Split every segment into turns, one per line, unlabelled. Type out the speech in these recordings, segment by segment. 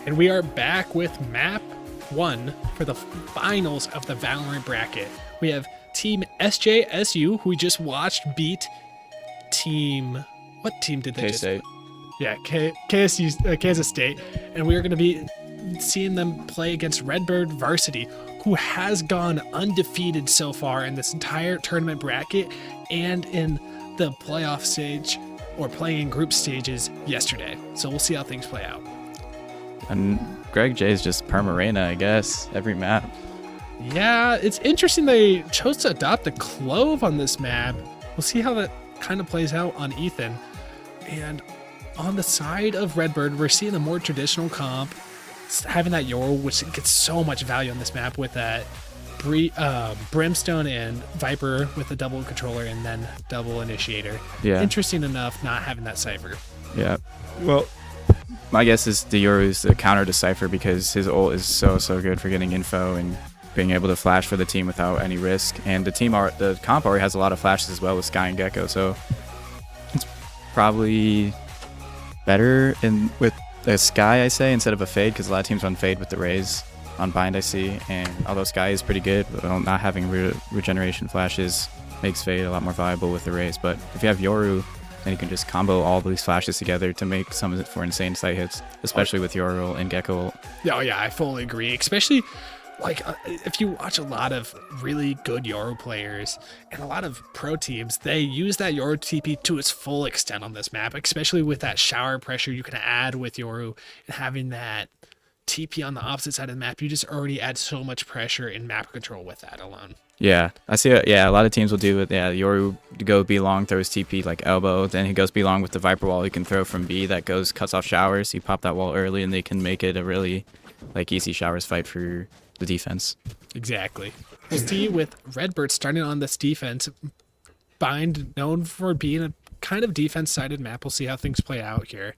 And we are back with map 1 for the finals of the Valorant bracket. We have Team SJSU, who we just watched beat Team... What team did they
K-State.
Yeah, KSU, Kansas State. And we are going to be seeing them play against Redbird Varsity, who has gone undefeated so far in this entire tournament bracket and in the playoff stage, or playing in group stages yesterday. So we'll see how things play out.
And Greg J is just perma-Reyna, I guess, every map.
Yeah, it's interesting they chose to adopt the Clove on this map. We'll see how that kind of plays out on Ethan. And on the side of Redbird, we're seeing a more traditional comp, having that Yoru, which gets so much value on this map with that Brimstone and Viper with the double controller and then double initiator.
Yeah.
Interesting enough not having that Cypher.
Yeah. Well, my guess is the Yoru is the counter to Cypher because his ult is so good for getting info and being able to flash for the team without any risk. And the comp already has a lot of flashes as well with Skye and Gecko, so it's probably better with a Skye, I say, instead of a Fade, because a lot of teams run Fade with the Raze on Bind, I see. And although Skye is pretty good, but not having regeneration flashes makes Fade a lot more viable with the Raze. But if you have Yoru, then you can just combo all these flashes together to make some of it for insane sight hits, especially with Yoru and Gecko.
Oh yeah, I fully agree. Especially like if you watch a lot of really good Yoru players and a lot of pro teams, they use that Yoru TP to its full extent on this map, especially with that shower pressure you can add with Yoru and having that TP on the opposite side of the map. You just already add so much pressure in map control with that alone.
Yeah, I see it. Yeah, a lot of teams will do it. Yeah, Yoru go B long, throws TP like elbow, then he goes B long with the Viper wall he can throw from B that cuts off showers. You pop that wall early and they can make it a really easy showers fight for the defense.
Exactly. We'll see with Redbird starting on this defense. Bind, known for being a kind of defense-sided map. We'll see how things play out here.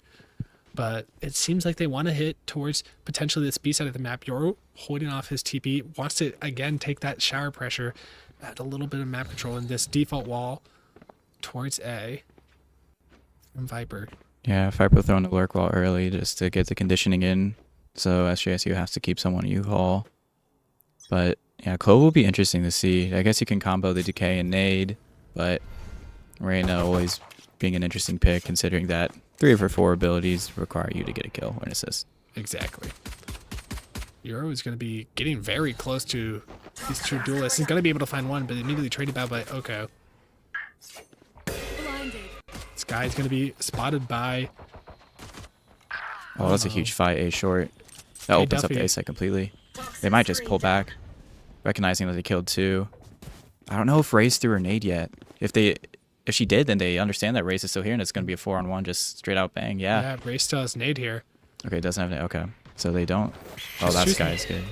But it seems like they want to hit towards potentially this B side of the map. Yoru holding off his TP, wants to, again, take that shower pressure, add a little bit of map control in this default wall towards A from Viper.
Yeah, Viper throwing the lurk wall early just to get the conditioning in. So SJSU has to keep someone U-Haul. But yeah, Clove will be interesting to see. I guess you can combo the Decay and Nade, but Reyna always being an interesting pick considering that 3 of her 4 abilities require you to get a kill or an assist.
Exactly. Yoru is going to be getting very close to these two duelists. He's going to be able to find one, but immediately traded out by Oko. Skye is going to be spotted by...
Oh, that's a huge fight, A short. That opens up the A site completely. They might just pull back, recognizing that they killed 2. I don't know if Raze threw her nade yet. If she did, then they understand that Raze is still here and it's going to be a 4-on-1, just straight out bang. Yeah,
Raze still has nade here.
Okay, it doesn't have nade. Okay, so they don't. Oh, that Skye's good.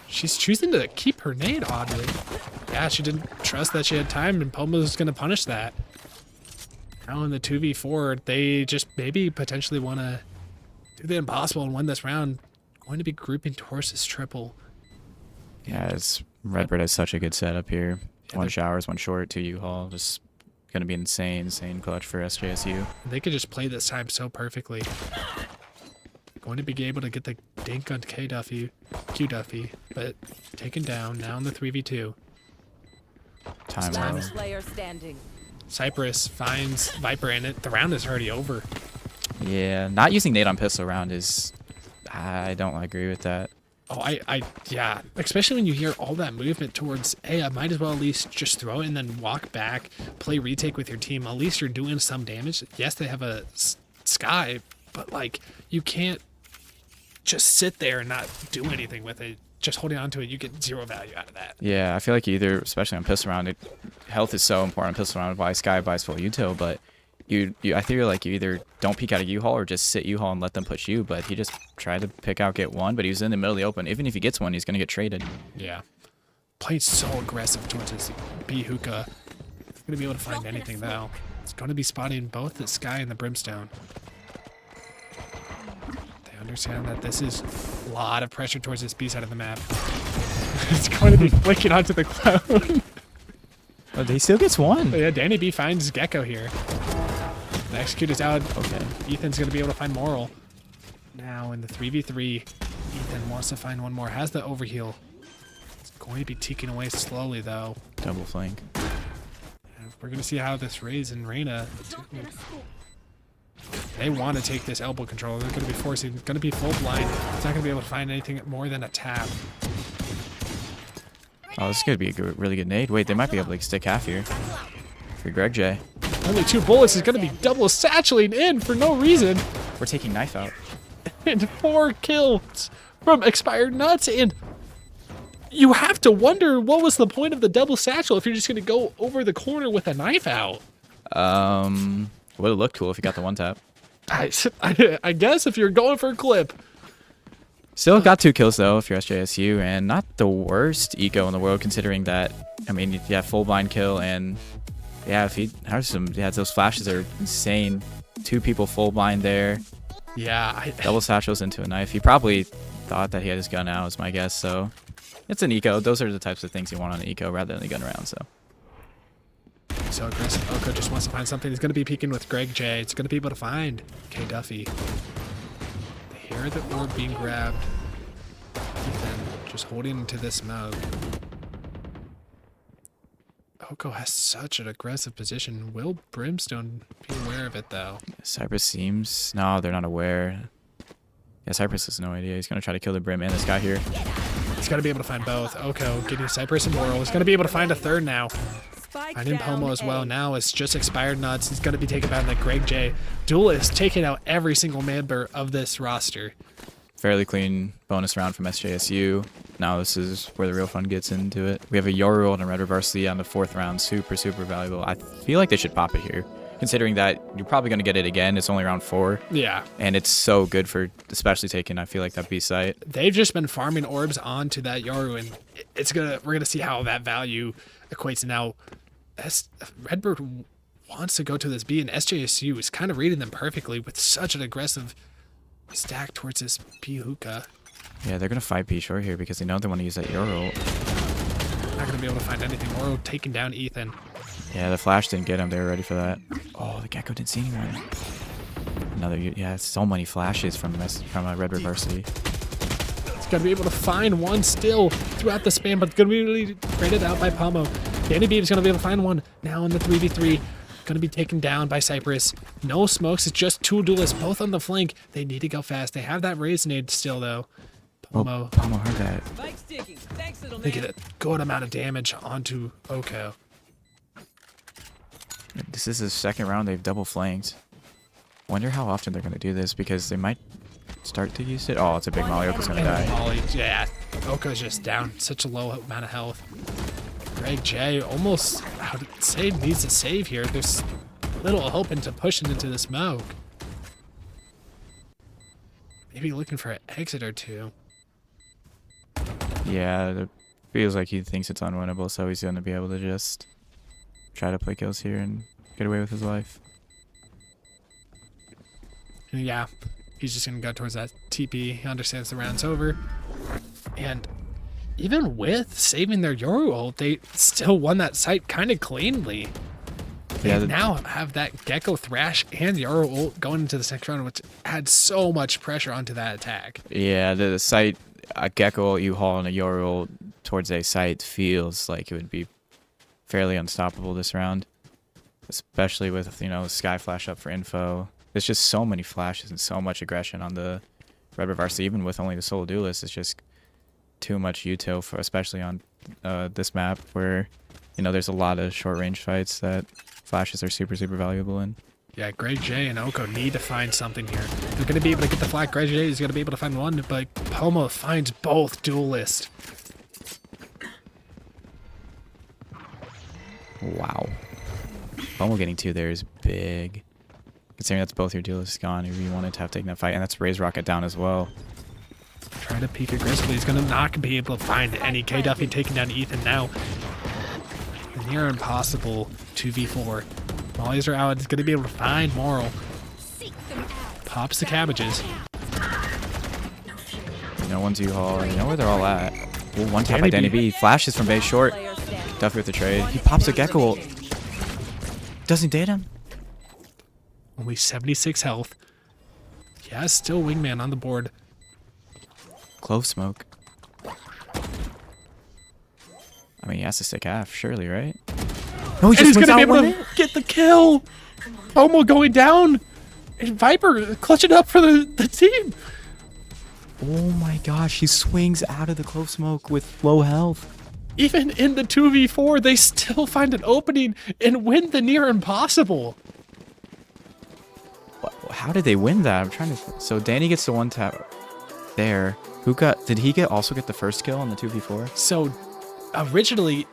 She's choosing to keep her nade, oddly. Yeah, she didn't trust that she had time, and Poma was going to punish that. Now in the 2v4, they just maybe potentially want to do the impossible and win this round. Going to be grouping towards this triple.
Yeah, Redbird has such a good setup here. Yeah, 1 showers, 1 short, 2 U-Haul. Just going to be insane clutch for SJSU.
They could just play this time so perfectly. Going to be able to get the dink on Q Duffy, but taken down now in the 3v2.
Time low.
Cypress finds Viper in it. The round is already over.
Yeah, not using nade on pistol round is... I don't agree with that.
Oh, yeah. Especially when you hear all that movement towards A, I might as well at least just throw it and then walk back, play retake with your team. At least you're doing some damage. Yes, they have a Skye, but you can't just sit there and not do anything with it. Just holding on to it, you get 0 value out of that.
Yeah, I feel like either, especially on pistol round, health is so important on pistol round. Why Skye buys full util, but I feel like you either don't peek out a U-Haul or just sit U-Haul and let them push you, but he just tried to pick out get 1, but he was in the middle of the open. Even if he gets 1, he's going to get traded.
Yeah. Played so aggressive towards his B hookah. He's going to be able to find anything, though. It's going to be spotting both the Skye and the Brimstone. They understand that this is a lot of pressure towards this B side of the map. It's going to be flicking onto the cloud.
Oh, he still gets 1.
But yeah, Danny B finds Gecko here. The execute is out. Okay. Ethan's going to be able to find Moral. Now in the 3v3, Ethan wants to find one more. Has the overheal. It's going to be ticking away slowly, though.
Double flank.
And we're going to see how this Raze and Reyna... They want to take this elbow control. They're going to be forcing... Going to be full blind. It's not going to be able to find anything more than a tap.
Oh, this is going to be a really good nade. Wait, they might be able to like, stick half here. For Greg J.
Only 2 bullets is going to be double satchelating in for no reason.
We're taking knife out.
And 4 kills from Expired Nuts. And you have to wonder what was the point of the double satchel if you're just going to go over the corner with a knife out.
Would have looked cool if you got the one tap.
I guess if you're going for a clip.
Still got 2 kills though if you're SJSU, and not the worst eco in the world considering that. I mean, yeah, full blind kill, and yeah, if he has some, yeah, those flashes are insane. 2 people full blind there.
Yeah,
double satchels into a knife. He probably thought that he had his gun out, is my guess. So it's an eco. Those are the types of things you want on an eco rather than a gun around.
So aggressive. Oko just wants to find something. He's going to be peeking with Greg J. It's going to be able to find K Duffy. They hear the orb being grabbed. Ethan just holding into this smoke. Oko has such an aggressive position. Will Brimstone be aware of it, though?
Cypress seems... No, they're not aware. Yeah, Cypress has no idea. He's going to try to kill the Brim and this guy here.
He's got to be able to find both. Oko getting Cypress and Moral. He's going to be able to find a third now. Finding Pomo as well. Now it's just Expired Nuts. He's going to be taken by the Greg J. Duelist taking out every single member of this roster.
Fairly clean bonus round from SJSU. Now this is where the real fun gets into it. We have a Yoru and a Redbird Varsity on the 4th round. Super, super valuable. I feel like they should pop it here, considering that you're probably going to get it again. It's only round 4.
Yeah. And
it's so good for especially taking, I feel like, that B site.
They've just been farming orbs onto that Yoru, and we're going to see how that value equates. Now, Redbird wants to go to this B, and SJSU is kind of reading them perfectly with such an aggressive stack towards this B hookah.
Yeah, they're going to fight B short here because they know they want to use that Yoru.
Not going to be able to find anything. Oro taking down Ethan.
Yeah, the flash didn't get him. They were ready for that. Oh, the Gecko didn't see anyone. Another, yeah, so many flashes from Redbird Varsity.
He's going to be able to find one still throughout the span, but going to be really rated out by Pomo. Danny Beeb's going to be able to find one now in the 3v3. Going to be taken down by Cypress. No smokes. It's just 2 duelists, both on the flank. They need to go fast. They have that raise nade still, though. Pomo.
Oh, Pomo heard that.
They get a good amount of damage onto Oko.
This is the 2nd round they've double flanked. Wonder how often they're going to do this because they might start to use it. Oh, it's a big molly. Oko's going to die.
Molly, yeah. Oko's just down. Such a low amount of health. Greg J almost, I would say, needs a save here. There's little hope into pushing into the smoke. Maybe looking for an exit or 2.
Yeah, it feels like he thinks it's unwinnable, so he's going to be able to just try to play kills here and get away with his life.
Yeah, he's just going to go towards that TP. He understands the round's over. And even with saving their Yoru ult, they still won that site kind of cleanly. They now have that Gecko Thrash and Yoru ult going into the next round, which adds so much pressure onto that attack.
Yeah, the site, a Gecko ult you haul and a Yoru ult towards a site feels like it would be fairly unstoppable this round. Especially with, you know, Sky Flash up for info. There's just so many flashes and so much aggression on the Redbird Varsity, even with only the solo duelist. It's just too much util for, especially on this map where, you know, there's a lot of short range fights that flashes are super, super valuable in.
Yeah, Greg J and Oko need to find something here. They're going to be able to get the flag. Greg J is going to be able to find one, but Pomo finds both duelists.
Wow. Pomo getting 2 there is big. Considering that's both your duelists gone, if you wanted to have taken that fight, and that's Raise Rocket down as well.
Trying to peek aggressively. He's going to not be able to find any. K Duffy taking down Ethan now. Near impossible 2v4. Mollies are out. He's going to be able to find Moral. Pops the cabbages.
You know, one's U-Haul. You know where they're all at. Ooh, one tap by Danny B. Flashes from base short. Duffy with the trade. He pops a Gecko ult. Doesn't date him.
Only 76 health. Yeah, still wingman on the board.
Clove smoke. I mean, he has to stick half, surely, right? No,
And he's going to be able to get the kill. Pomo going down. And Viper clutching up for the team.
Oh my gosh, he swings out of the clove smoke with low health.
Even in the 2v4, they still find an opening and win the near impossible.
How did they win that? I'm trying to. So Danny gets the one tap there. Did he also get the first kill on the 2v4?
So originally,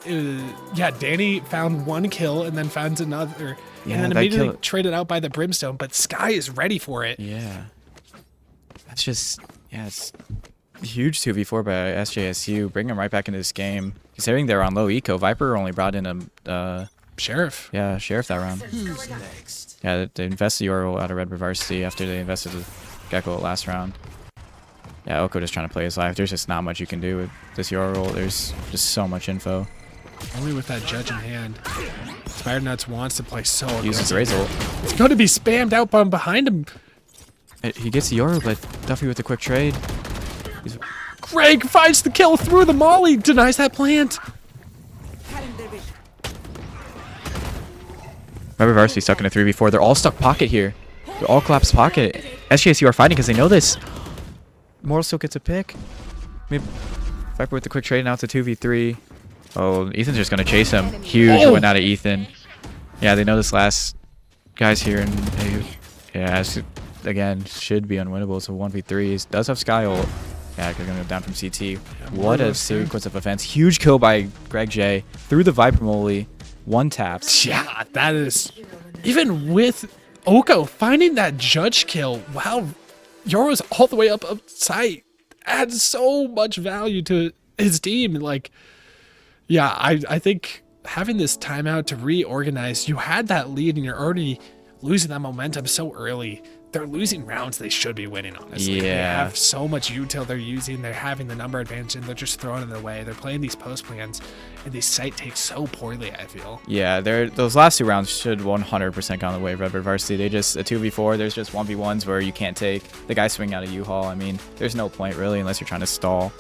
yeah, Danny found one kill and then found another.
Yeah,
and then
that
immediately
kill-
traded out by the Brimstone, but Sky is ready for it.
Yeah. That's just, yeah, it's a huge 2v4 by SJSU. Bring him right back into this game. Considering they're on low eco, Viper only brought in a
Sheriff.
yeah, Sheriff that round. Yeah, they invested Yoro out of Redbird Varsity after they invested the Gecko last round. Yeah, Oko just trying to play his life. There's just not much you can do with this Yoro roll. There's just so much info.
Only with that Judge in hand. Spider Nuts wants to play so aggressive.
Uses Raze ult.
It's going to be spammed out from behind him.
He gets the Yoro, but Duffy with the quick trade.
Greg finds the kill through the molly. Denies that plant.
Redbird Varsity stuck in a 3v4. They're all stuck pocket here. They're all collapsed pocket. SJSU are fighting because they know this. Mortal still gets a pick. Maybe Viper with the quick trade. Now it's a 2v3. Oh, Ethan's just going to chase him. Huge win out of Ethan. Yeah, they know this last guy's here. And yeah, again, should be unwinnable. It's a 1v3. He does have Sky ult. Yeah, they're going to go down from CT. What a sequence of events. Huge kill by Greg J. Through the Viper Molly. One taps.
Yeah, that is... Even with Oko finding that Judge kill, wow, Yoro's all the way up sight. Adds so much value to his team. Like, yeah, I think having this timeout to reorganize, you had that lead and you're already losing that momentum so early. They're losing rounds they should be winning, honestly.
Yeah.
They have so much util they're using. They're having the number advantage and they're just throwing it away. They're playing these post plans and these site takes so poorly, I feel.
Yeah, those last two rounds should 100% gone the way of Redbird Varsity. They just, a 2v4, there's just 1v1s where you can't take the guy swinging out of U-Haul. I mean, there's no point really unless you're trying to stall.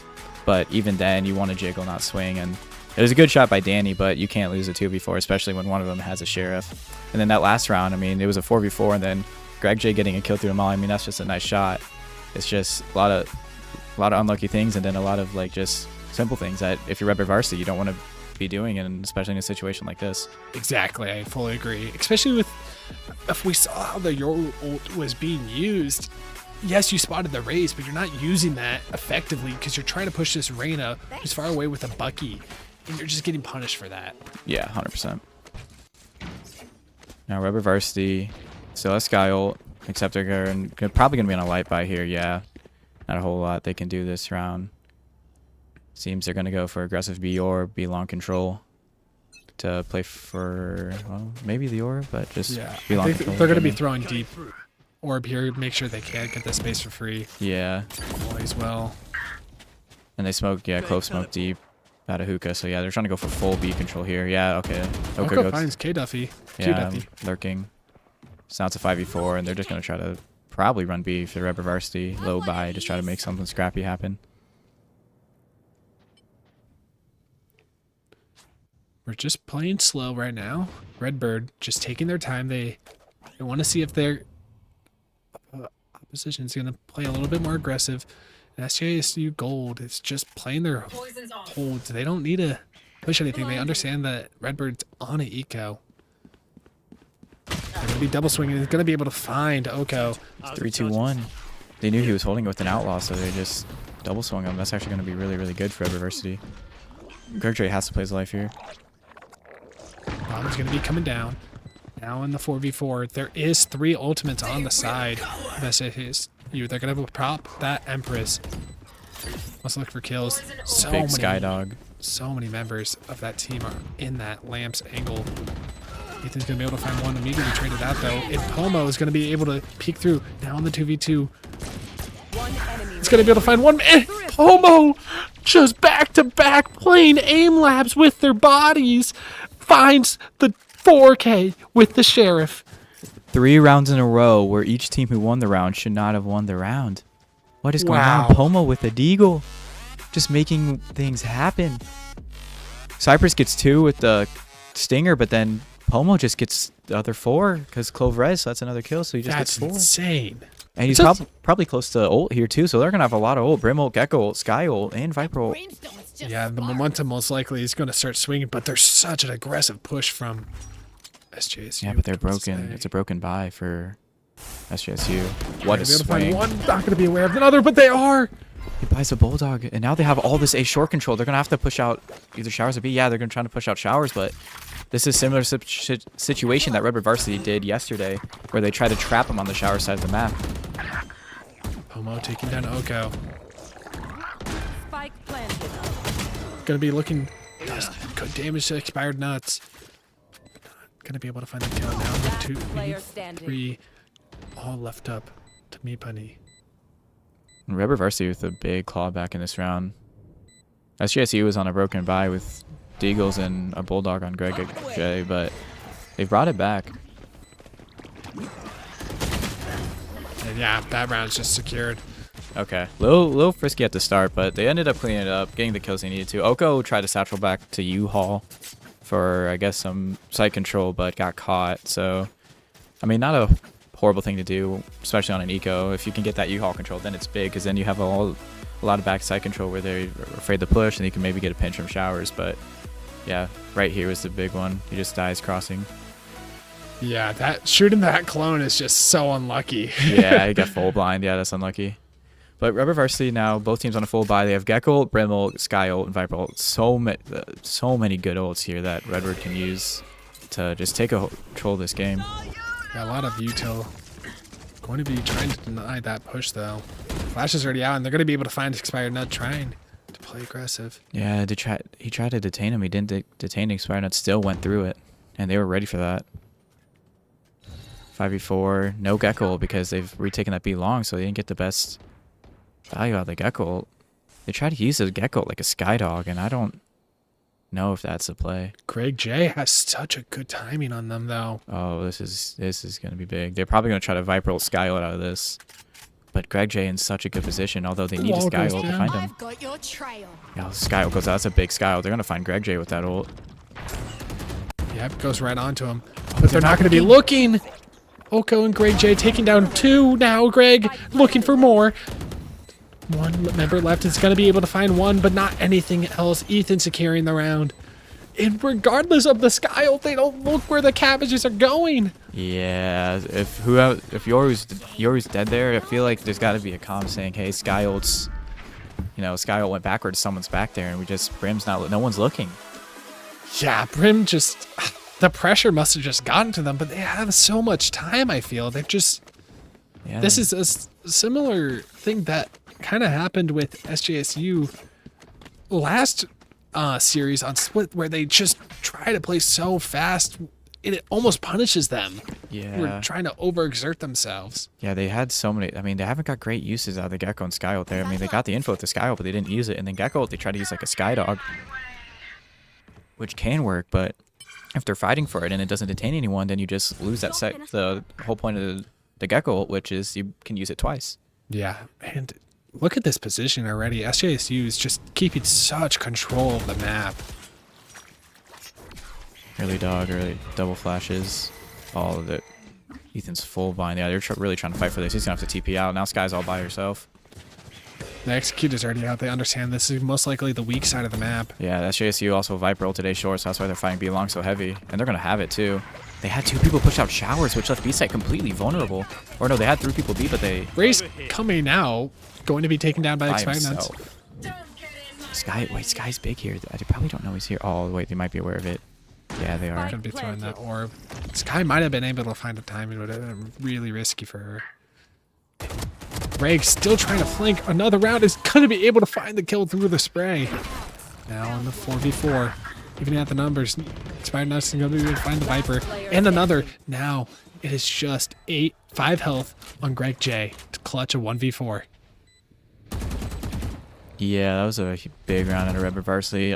But even then, you want to jiggle, not swing. And it was a good shot by Danny, but you can't lose a 2v4, especially when one of them has a Sheriff. And then that last round, I mean, it was a 4v4 and then Greg J getting a kill through the mall. I mean, that's just a nice shot. It's just a lot of unlucky things, and then a lot of like just simple things that if you're Redbird Varsity, you don't want to be doing, and especially in a situation like this.
Exactly, I fully agree. Especially with if we saw how the Yoro ult was being used. Yes, you spotted the Raze, but you're not using that effectively because you're trying to push this Reyna who's far away with a Bucky, and you're just getting punished for that.
Yeah, 100%. Now Redbird Varsity. So that's Sky ult, except they're probably going to be on a light buy here, yeah. Not a whole lot they can do this round. Seems they're going to go for aggressive B or B long control to play for, well, maybe the orb, but just B long control.
They're going to be throwing deep orb here, make sure they can't get the space for free.
Yeah.
Always well.
And they smoke, yeah, clove smoke deep out of hookah, so yeah, they're trying to go for full B control here. Yeah, okay.
Oko finds K Duffy.
Yeah, lurking. So now it's a 5v4, and they're just going to try to probably run B for the Redbird Varsity. Low buy, just try to make something scrappy happen.
We're just playing slow right now. Redbird just taking their time. They want to see if their opposition is going to play a little bit more aggressive. And SJSU Gold is just playing their holds. They don't need to push anything. They understand that Redbird's on an eco. They're going to be double swinging. He's going to be able to find Oko.
3-2-1. They knew he was holding it with an outlaw, so they just double swung him. That's actually going to be really, really good for Redbird Varsity. Greg J has to play his life here.
Bomb's going to be coming down. Now in the 4v4, there is 3 ultimates on the side of SJSU. They're going to prop that Empress. Let's look for kills. So
Big
many,
Skydog.
So many members of that team are in that Lamps angle. Ethan's going to be able to find one immediately traded out, though. And Pomo is going to be able to peek through. Now on the 2v2. He's going to be able to find one. Pomo just back-to-back playing aim labs with their bodies. Finds the 4K with the Sheriff.
3 rounds in a row where each team who won the round should not have won the round. What is going on? Pomo with a deagle. Just making things happen. Cypress gets 2 with the stinger, but then Pomo just gets the other 4 because Clove res, so that's another kill, so he just gets 4.
That's insane.
And he's probably close to ult here too, so they're going to have a lot of ult. Brim ult, Gecko ult, Sky ult, and Viper ult.
Yeah, the momentum most likely is going to start swinging, but there's such an aggressive push from SJSU.
Yeah, but they're broken. It's a broken buy for SJSU. What a swing.
One, not going to be aware of another, but they are.
He buys a Bulldog, and now they have all this A short control. They're going to have to push out either Showers or B. Yeah, they're going to try to push out Showers, but this is a similar situation that Redbird Varsity did yesterday, where they tried to trap him on the Shower side of the map.
Pomo taking down Oko.
Spike planted.
Gonna be looking, does good damage to expired nuts. Gonna be able to find the kill now. 2, 3, all left up to me, Bunny.
Redbird Varsity with a big clawback in this round. SJSU was on a broken bye with Deagles and a Bulldog on Greg J, but they brought it back.
And yeah, that round's just secured.
Okay, little frisky at the start, but they ended up cleaning it up, getting the kills they needed to. Oko tried to satchel back to U-Haul for, I guess, some site control, but got caught. So, I mean, not a horrible thing to do, especially on an eco. If you can get that U-Haul control, then it's big, because then you have a lot of back side control where they're afraid to push, and you can maybe get a pinch from Showers. But yeah, right here was the big one. He just dies crossing.
Yeah, that shooting that clone is just so unlucky.
Yeah, he got full blind. Yeah, that's unlucky. But Redbird Varsity now, both teams on a full buy. They have Gecko ult, Brim ult, Sky ult, and Viper ult. So many good ults here that Redbird can use to just take control of this game.
Yeah, a lot of util. Going to be trying to deny that push though. Flash is already out, and they're going to be able to find expired nut, trying to play aggressive.
Yeah, he tried to detain him. He didn't detain expired nut. Still went through it, and they were ready for that. 5v4, no Gecko ult because they've retaken that B long, so they didn't get the best value out of the Gecko ult. They tried to use the Gecko ult like a Skydog, and I don't know if that's the play.
Greg J has such a good timing on them though.
Oh, this is gonna be big. They're probably gonna try to Viper ult Sky ult out of this. But Greg J in such a good position, although they need a Sky ult to find him.
I've got your trail.
Yeah, Sky ult goes out. That's a big Sky ult. They're gonna find Greg J with that ult.
Yep, goes right onto him. But they're not gonna be looking. Oko and Greg J taking down 2 now. Greg looking for more. 1 member left is going to be able to find 1, but not anything else. Ethan securing the round. And regardless of the Sky ult, they don't look where the cabbages are going.
Yeah, if Yoru's dead there, I feel like there's got to be a comm saying, "Hey, Sky ult's, Sky ult went backwards. Someone's back there, and Brim's not. No one's looking."
Yeah, Brim just, the pressure must have just gotten to them, but they have so much time. I feel they're just. Yeah. This is a similar thing that kind of happened with SJSU last series on Split, where they just try to play so fast it almost punishes them.
Yeah,
we're trying to overexert themselves.
Yeah, they had so many. I mean, they haven't got great uses out of the Gecko and Sky ult there. I mean, they got the info with the Sky ult, but they didn't use it. And then Gecko ult, they tried to use like a Skydog, which can work, but if they're fighting for it and it doesn't detain anyone, then you just lose that the whole point of the Gecko ult, which is you can use it twice.
Yeah, and look at this position already. SJSU is just keeping such control of the map.
Early dog, early double flashes, all of it. Ethan's full blind. Yeah, they're really trying to fight for this. He's going to have to TP out. Now Sky's all by herself.
The executor's already out. They understand this is most likely the weak side of the map.
Yeah, that's JSU also Viper ult today short, so that's why they're fighting B long so heavy. And they're going to have it too. They had 2 people push out Showers, which left B side completely vulnerable. Or no, they had 3 people B, but they...
Race coming out, going to be taken down by expired nuts.
Sky's big here. I probably don't know he's here. Oh, wait, they might be aware of it. Yeah, they are.
Gonna be throwing that orb. Sky might have been able to find a timing, but it was really risky for her. Greg still trying to flank. Another round is gonna be able to find the kill through the spray. Now on the 4v4, even at the numbers, expired nuts is gonna be able to find the Viper and another. Now it is just 5 health on Greg J to clutch a 1v4.
Yeah, that was a big round in a Redbird Varsity.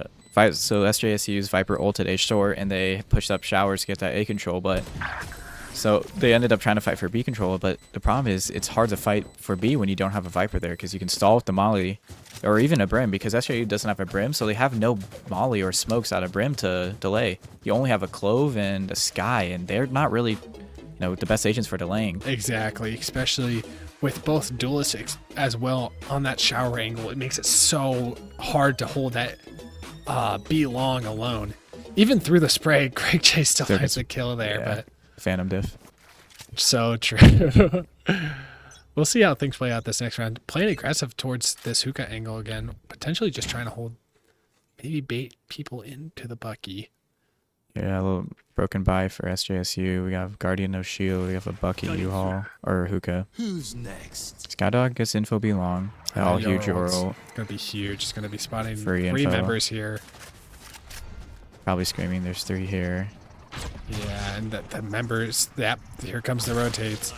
So SJSU's Viper ulted A short, and they pushed up Showers to get that A control, but So they ended up trying to fight for B control, but the problem is it's hard to fight for B when you don't have a Viper there, because you can stall with the Molly or even a Brim, because SJSU doesn't have a Brim, so they have no Molly or smokes out of Brim to delay. You only have a Clove and a Sky, and they're not really, you know, the best agents for delaying.
Exactly, especially with both duelists as well on that shower angle. It makes it so hard to hold that B long alone. Even through the spray, Greg J still
There
has
is-
a kill there,
yeah.
but
Phantom diff.
so true. We'll see how things play out this next round. Playing aggressive towards this hookah angle again, potentially just trying to hold, maybe bait people into the Bucky.
Yeah, a little broken by for SJSU. We have Guardian No Shield. We have a Bucky U-Haul or Hookah.
Who's next?
Skydog gets info B long. Oh, huge Yoru.
It's going to be huge. It's going to be spotting
Free
three
info.
members here.
Probably screaming. There's 3 here.
Yeah, and the members, yep, here comes the rotates.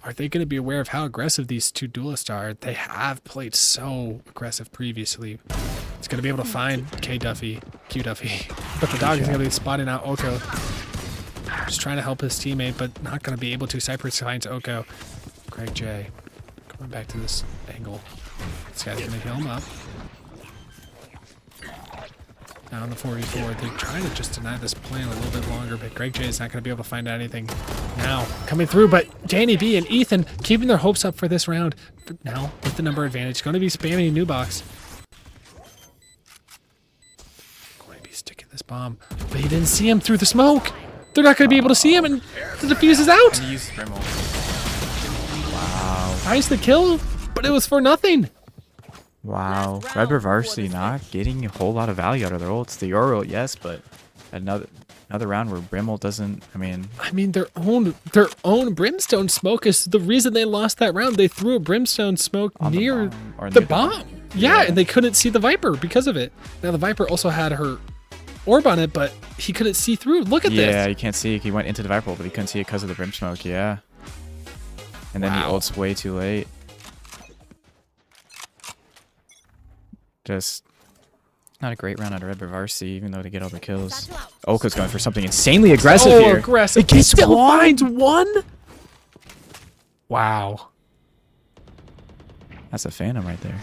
Are they going to be aware of how aggressive these two duelists are? They have played so aggressive previously. It's going to be able to find Q Duffy, but the dog is going to be spotting out Oko. Just trying to help his teammate, but not going to be able to. Cypress finds Oko. Greg J going back to this angle. This guy's going to heal him up. Now on the 4v4, they're trying to just deny this plan a little bit longer, but Greg J is not going to be able to find anything now coming through. But Danny B and Ethan keeping their hopes up for this round. But now with the number advantage, going to be spamming a new box. Going to be sticking this bomb, but he didn't see him through the smoke. They're not going to be able to see him, and the defuse is out.
And he used Brim ult. Wow.
Finds the kill, but it was for nothing.
Wow. Redbird Varsity not getting a whole lot of value out of their ults. The Yoru ult, yes, but another round where Brim ult doesn't, I mean,
their own brimstone smoke is the reason they lost that round. They threw a brimstone smoke
On the
near
bomb, or
the
near the
bomb.
bomb.
Yeah,
Yeah.
and they couldn't see the Viper because of it. Now the Viper also had her orb on it, but he couldn't see through. Look at
yeah,
this.
you can't see. He went into the Viper ult, but he couldn't see it because of the Brim smoke, yeah. And then
Wow.
the ult's way too late. Just not a great round out of Redbird Varsity, even though they get all the kills. Oka's going for something insanely aggressive
So
here.
aggressive.
It
He
gets
still
one.
finds one. Wow.
That's a Phantom right there.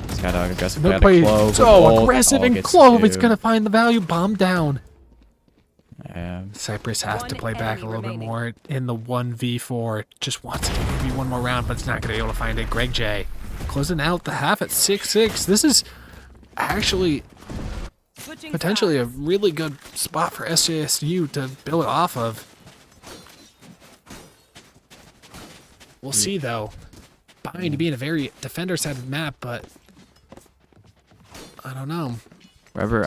Skydog aggressive.
The
Got a
play
Clove,
so
ult.
aggressive
Oh,
and
gets
Clove. It's
2.
gonna find the value. Bomb down.
Yeah.
Cypress has to
One
play back a
enemy
little bit
remaining.
more in the 1v4. Just wants to get maybe one more round, but it's not going to be able to find it. Greg J closing out the half at 6-6. This is actually
Switching
potentially a
sides.
really good spot for SJSU to build off of. We'll see, though. Bind being a very defender-sided map, but I don't know.
Redbird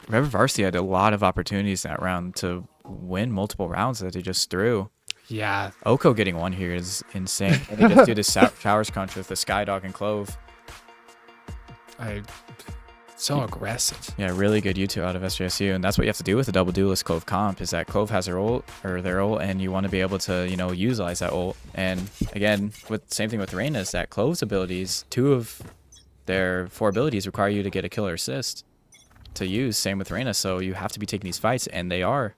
Varsity had a lot of opportunities in that round to win multiple rounds that they just threw.
Yeah,
Oko getting one here is insane. And they just do this showers crunch with the Skydog and Clove.
so aggressive.
Yeah, really good U2 out of SJSU, and that's what you have to do with a double duelist Clove comp, is that Clove has their ult, and you want to be able to, utilize that ult. And again, same thing with Reyna, is that Clove's abilities, 2 of their 4 abilities require you to get a kill or assist to use. Same with Reyna, so you have to be taking these fights, and they are.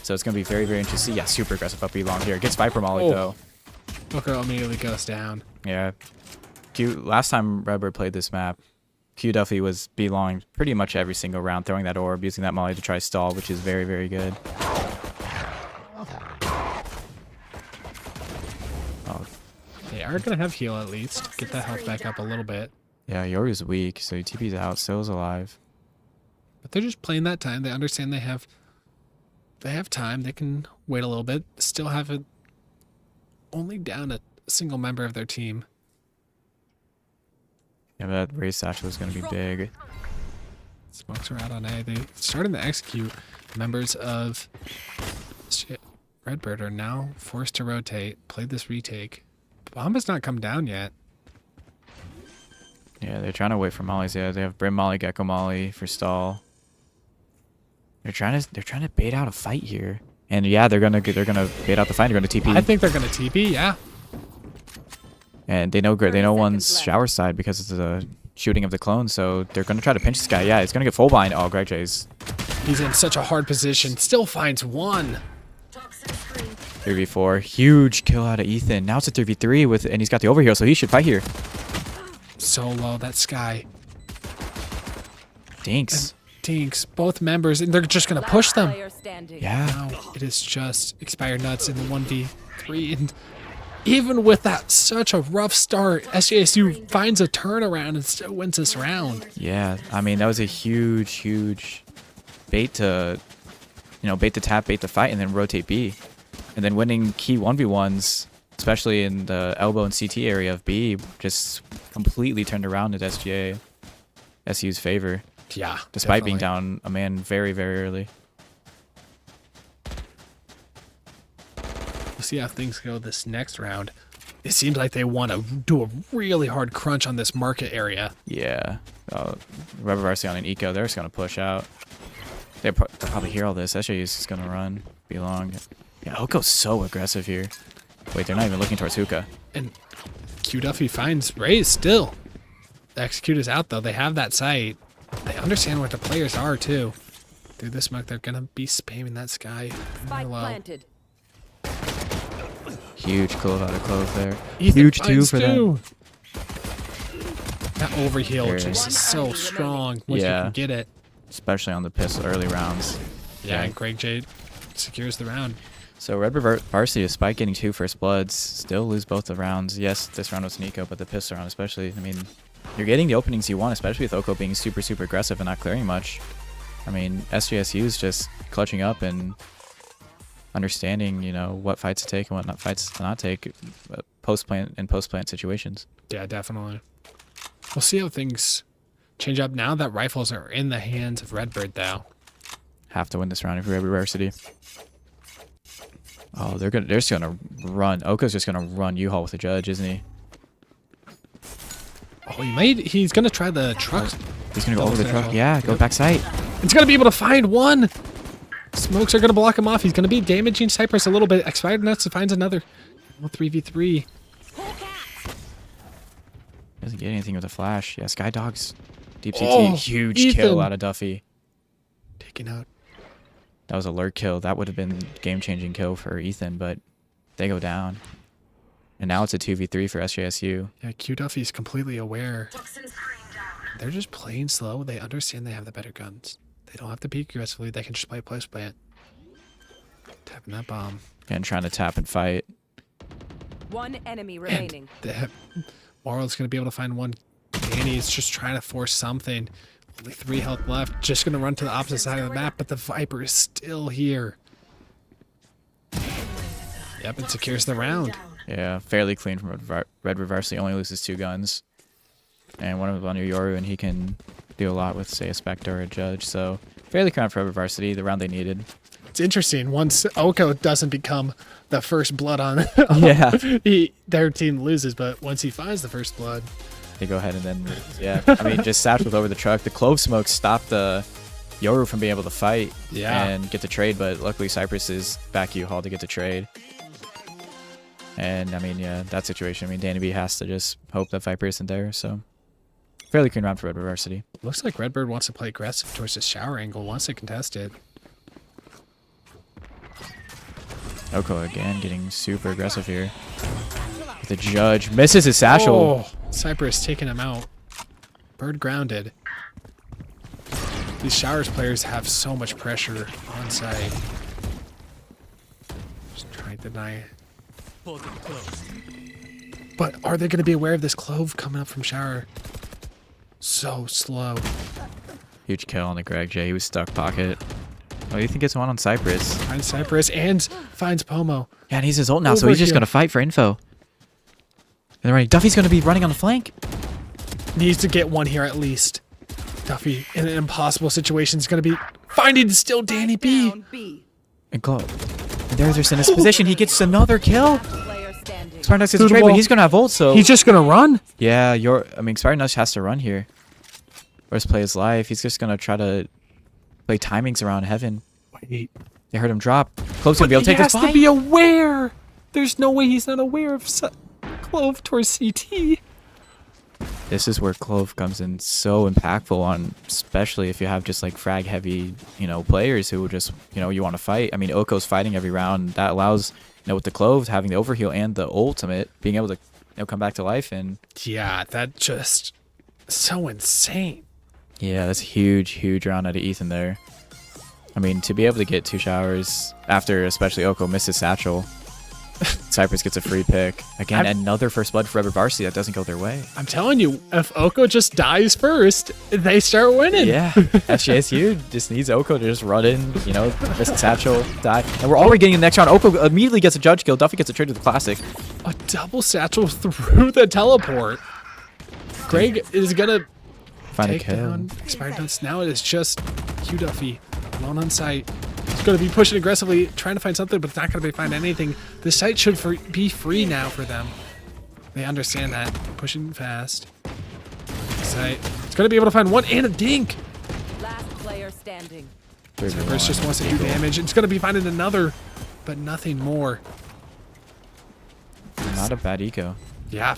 So it's going to be very, very interesting. Yeah, super aggressive up B long here. Gets Viper Molly,
Oh.
though.
Booker immediately goes down.
Yeah. Last time Redbird played this map, Q Duffy was B long pretty much every single round, throwing that orb, using that Molly to try stall, which is very, very good. Oh,
They are going to have heal at least. Get that health back up a little bit.
yeah, Yoru's weak, so TP's out, Sill's alive.
But they're just playing that time. They understand they have time. They can wait a little bit. Still have it only down a single member of their team.
Yeah, but that race satchel is going to be big.
Smokes are out on A. They starting to execute. Members of Redbird are now forced to rotate. Play this retake. Bomb has not come down yet.
Yeah, they're trying to wait for Molly's. Yeah, they have Brim Molly, Gecko Molly for stall. They're trying to bait out a fight here. And yeah, they're gonna bait out the fight. They're gonna TP.
I think they're going to TP, yeah.
And they know
30
one's
seconds left.
shower side because it's the shooting of the clone, so they're gonna try to pinch this guy. Yeah, it's gonna get full blind. Oh, Greg J's.
He's in such a hard position. Still finds one.
3v4. Huge kill out of Ethan. Now it's a 3v3 with, and he's got the overheal, so he should fight here.
So low, that Sky.
Dinks.
Dinks, both members, and they're just going to push them.
Player standing.
Yeah.
Now it is just Expired Nuts in the 1v3. And even with that, such a rough start, SJSU finds a turnaround and still wins this round.
Yeah. I mean, that was a huge bait to, bait to tap, bait to fight, and then rotate B. And then winning key 1v1s, especially in the elbow and CT area of B, just completely turned around at SJSU's favor.
Yeah,
Despite being
definitely.
down a man very, very early.
We'll see how things go this next round. It seems like they want to do a really hard crunch on this market area.
Yeah. Rubber Varsity on an eco, they're just going to push out. They'll probably hear all this. SJU's just going to run. Be long. Yeah, Oko's so aggressive here. Wait, they're not even looking towards Hookah.
And Q Duffy finds Raze still. The execute is out though. They have that sight. They understand what the players are too. Through this smoke, they're gonna be spamming that Sky.
Spike
Low.
planted.
Huge clove out of clove there.
Ethan
Huge two
finds
for them.
That overheal
There it
just
is.
is so strong when you
Yeah.
can get it.
Especially on the pistol early rounds.
Yeah, and Greg J secures the round.
So Redbird Varsity, despite getting 2 first bloods, still lose both the rounds. Yes, this round was Nico, but the pistol round especially, I mean, you're getting the openings you want, especially with Oko being super aggressive and not clearing much. I mean, SJSU is just clutching up and understanding, what fights to take and what not fights to not take post-plant situations.
Yeah, definitely. We'll see how things change up now that rifles are in the hands of Redbird though.
Have to win this round if you're Redbird Varsity. Oh, they're just gonna run. Oko's just gonna run U-Haul with the judge, isn't he?
Oh, he's gonna try the truck.
He's gonna go over the
Double
truck.
tackle.
Yeah, go back sight.
He's gonna be able to find one. Smokes are gonna block him off. He's gonna be damaging Cypress a little bit. Expired Nuts finds another 3v3.
Doesn't get anything with a flash. Yeah, Sky Dogs. Deep CT.
Oh,
Huge
Ethan.
kill out of Duffy.
Taking out.
That was a lurk kill. That would have been game-changing kill for Ethan, but they go down. And now it's a 2v3 for SJSU.
Yeah, Q Duffy's completely aware. They're just playing slow. They understand they have the better guns. They don't have to peek aggressively. They can just play post plant. Tapping that bomb.
And trying to tap and fight.
One enemy remaining.
Moral's gonna be able to find one. Danny's just trying to force something. Only 3 health left. Just gonna run to the opposite side of the map, but the Viper is still here. Yep, it secures the round.
Yeah, fairly clean from Redbird Varsity. Only loses 2 guns. And one of them on Yoru, and he can do a lot with, say, a Spectre or a Judge. So, fairly clean for Redbird Varsity, the round they needed.
It's interesting. Once Oko doesn't become the first blood on
Yeah.
their team loses, but once he finds the first blood,
They go ahead and then, yeah. I mean, just Saps with over the truck. The Clove Smoke stopped the Yoru from being able to fight and get the trade, but luckily Cypress is back U-Haul to get the trade. And, I mean, yeah, that situation, I mean, Danny B has to just hope that Viper isn't there, so. Fairly clean round for Redbird Varsity.
looks like Redbird wants to play aggressive towards the shower angle, wants to contest it.
Oko again getting super aggressive here. The Judge misses his satchel.
Oh, Cypress taking him out. Bird grounded. These Showers players have so much pressure on site. Just trying to deny. But are they going to be aware of this Clove coming up from Shower? So slow.
Huge kill on the Greg J. He was stuck pocket. Oh, Ethan gets one on Cypress.
Finds Cypress and finds Pomo.
Yeah, and he's his ult now, so he's just
Overkill.
going to fight for info. And then Duffy's going to be running on the flank.
Needs to get one here at least. Duffy, in an impossible situation, is going to be finding still Danny B.
Down B.
And there's their Sinus position. He gets another kill.
Player standing.
Expired Nuts gets
Through
a
the
trade, but
wall.
he's going to have ult, so.
He's just going to run?
Yeah, Expired Nuts has to run here. Or just play his life. He's just going to try to play timings around Heaven.
Wait.
They heard him drop. Clove's going to be able to take
he
this
has to
fight.
be aware. There's no way he's not aware of Clove towards CT.
This is where Clove comes in so impactful on, especially if you have just like frag heavy, players who just, you want to fight. I mean, Oko's fighting every round. That allows, with the Clove having the overheal and the ultimate, being able to come back to life. And
Yeah, that just so insane.
yeah, that's a huge round out of Ethan there. I mean, to be able to get 2 showers after especially Oko misses Satchel, Cypress gets a free pick. Again, another first blood for Redbird Varsity that doesn't go their way.
I'm telling you, if Oko just dies first, they start winning.
Yeah, SJSU just needs Oko to just run in, miss Satchel, die. And we're already getting the next round. Oko immediately gets a judge kill. Duffy gets a trade to the Classic.
A double Satchel through the teleport. Greg is going to
Find a
take
kill.
down Expired Nuts. Now it is just Q Duffy alone on site. He's going to be pushing aggressively, trying to find something, but it's not going to find anything. The site should be free now for them. They understand that. Pushing fast. Site. It's going to be able to find one and a dink.
Last player standing.
Cerberus just wants to do damage. It's going to be finding another, but nothing more.
Not a bad eco.
Yeah,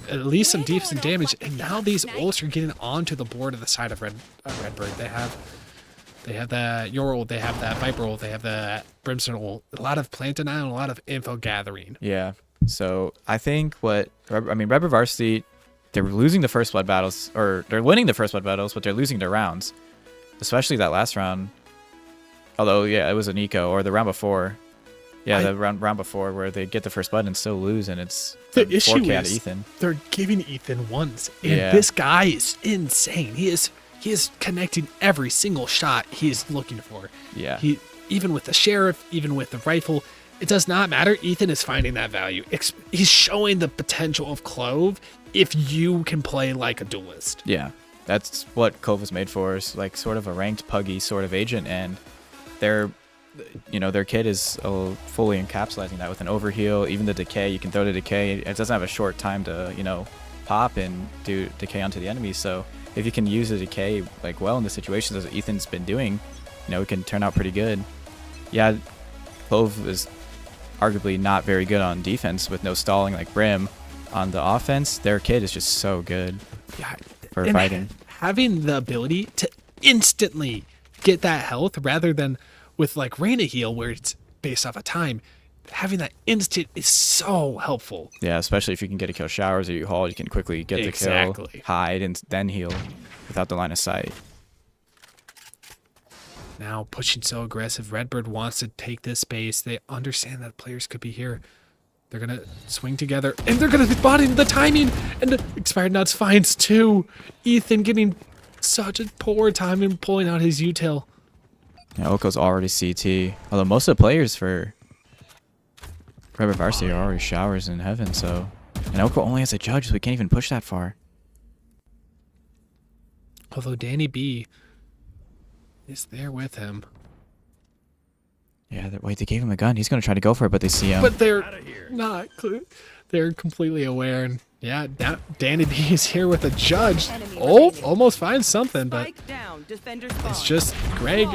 at least some decent damage. And now these ults are getting onto the board of the side of Redbird. They have the Your ult, they have that Viper ult, they have the Brimstone ult. A lot of plant denial and a lot of info gathering.
Yeah. So I think Redbird Varsity, they're losing the first blood battles, or they're winning the first blood battles, but they're losing their rounds. Especially that last round. Although, yeah, it was an eco, or the round before. Yeah, the round before where they get the first blood and still lose, and it's
the issue
4K out of
is
Ethan.
They're giving Ethan ones, and
Yeah.
this guy is insane. He is connecting every single shot he is looking for.
Yeah.
Even with the sheriff, even with the rifle, it does not matter. Ethan is finding that value. He's showing the potential of Clove if you can play like a duelist.
Yeah. That's what Clove was made for, is like sort of a ranked puggy sort of agent, and their kit is fully encapsulating that with an overheal. Even the decay, you can throw the decay. It doesn't have a short time to, pop and do decay onto the enemy. So if you can use the decay like well in the situations as Ethan's been doing, it can turn out pretty good. Yeah, Clove is arguably not very good on defense with no stalling like Brim. On the offense, their kit is just so good for
And
fighting.
Having the ability to instantly get that health rather than with like Reyna heal where it's based off of time, having that instant is so helpful.
Yeah, especially if you can get a kill showers or you haul, you can quickly get the kill, hide, and then heal without the line of sight.
Now pushing so aggressive, Redbird wants to take this space. They understand that players could be here. They're going to swing together, and they're going to be botting the timing, and the Expired Nuts finds 2. Ethan getting such a poor time in pulling out his util.
Yeah, Oko's already CT, although most of the players for Redbird Varsity are already showers in heaven, so... And Oko only has a judge, so we can't even push that far.
Although Danny B is there with him.
Yeah, wait, they gave him a gun. He's going to try to go for it, but they see him.
But they're not. They're completely aware. And yeah, Danny B is here with a judge. Oh, almost finds something, but it's just Greg.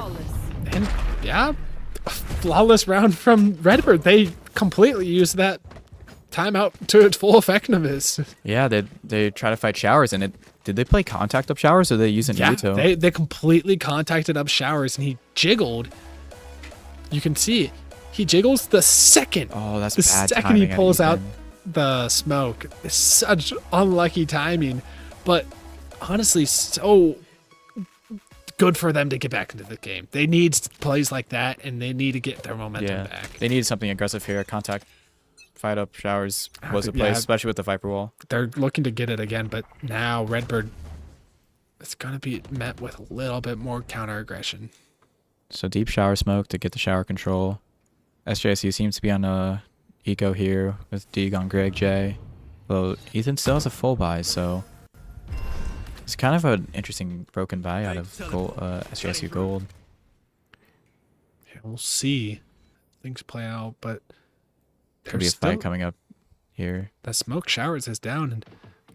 And yeah, a flawless round from Redbird. They completely used that timeout to its full effectiveness.
Yeah, they try to fight showers, and did they play contact up showers, or did they use an util?
They completely contacted up showers, and he jiggled. You can see it. He jiggles the second.
Oh, that's
the
bad
second
timing
he pulls out
Ethan.
the smoke. It's such unlucky timing, but honestly, so good for them to get back into the game. They need plays like that, and they need to get their momentum back.
They needed something aggressive here. Contact, fight up showers was a place,
Yeah.
especially with the Viper wall.
They're looking to get it again, but now Redbird is going to be met with a little bit more counter aggression.
So deep shower smoke to get the shower control. SJSU seems to be on a eco here with Deeg on Greg J. Well, Ethan still has a full buy, so it's kind of an interesting broken buy out of gold, SJSU gold.
Yeah, we'll see things play out, but
Could be a fight coming up here.
that smoke showers is down, and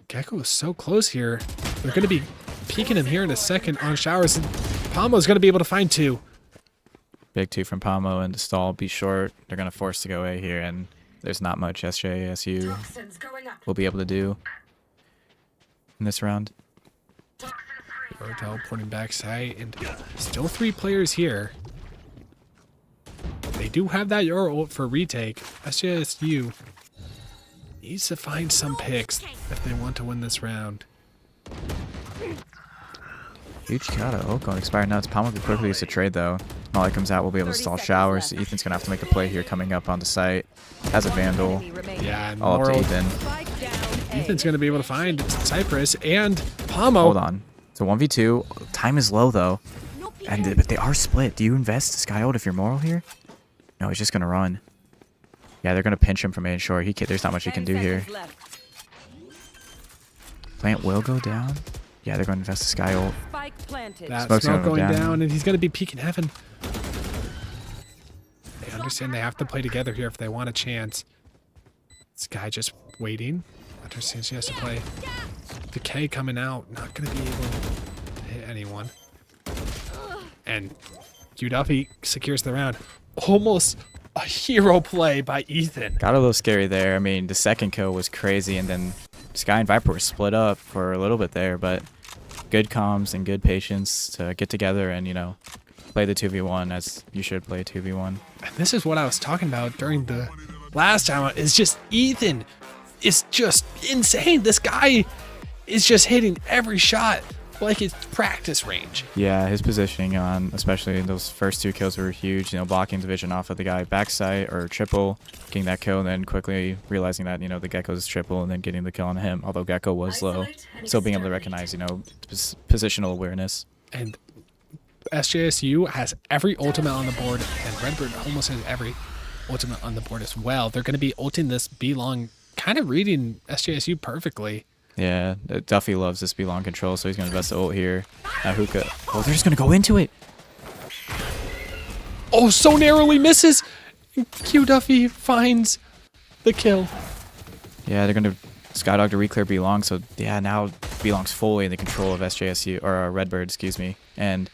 Gecko is so close here. They're going to be peeking him here in a second on showers, and Palmo's going to be able to find 2.
Big 2 from Palmo, and the stall be short. They're going to force to go A here, and there's not much SJSU will be able to do in this round.
We're teleporting backside, and still 3 players here. They do have that Euro ult for retake. SJSU needs to find some picks if they want to win this round.
Huge Kata ult going to expire now. It's Palmer could quickly use a trade though. While it comes out, we'll be able to stall showers. So Ethan's going to have to make a play here coming up on the site. Has a Vandal.
Yeah, and
All up to
Moral,
Ethan.
Ethan's going to be able to find Cypress and Pomo.
Hold on. So 1v2. Time is low though. But they are split. Do you invest Sky ult if you're Moral here? No, he's just going to run. Yeah, they're going to pinch him from A and short. There's not much he can do here. Plant will go down. Yeah, they're going to invest the Sky ult.
That
Smoke's
smoke
gonna
going
go
down.
down.
And he's going to be peeking heaven. They understand they have to play together here if they want a chance. This guy just waiting. Understands he has to play. Decay coming out. Not going to be able to hit anyone. And Q Duffy secures the round. Almost a hero play by Ethan.
Got a little scary there. I mean, the second kill was crazy, and then Sky and Viper were split up for a little bit there, but good comms and good patience to get together and, you know, play the 2v1 as you should play 2v1.
And this is what I was talking about during the last time. Is just Ethan is just insane. This guy is just hitting every shot like it's practice range.
Yeah, his positioning on, especially in those first 2 kills were huge. You know, blocking the vision off of the guy backside or triple, getting that kill, and then quickly realizing that, you know, the Gecko's triple and then getting the kill on him. Although Gecko was low, still being able to recognize, you know, positional awareness.
And SJSU has every ultimate on the board, and Redbird almost has every ultimate on the board as well. They're going to be ulting this B-Long, kind of reading SJSU perfectly.
Yeah, Duffy loves this B-Long control, so he's going to invest the ult here. Now Hookah. Oh, they're just going to go into it.
Oh, so narrowly misses. Q Duffy finds the kill.
Yeah, they're going to Skydog to reclear B-Long, so yeah, now B-Long's fully in the control of SJSU, or Redbird, excuse me. And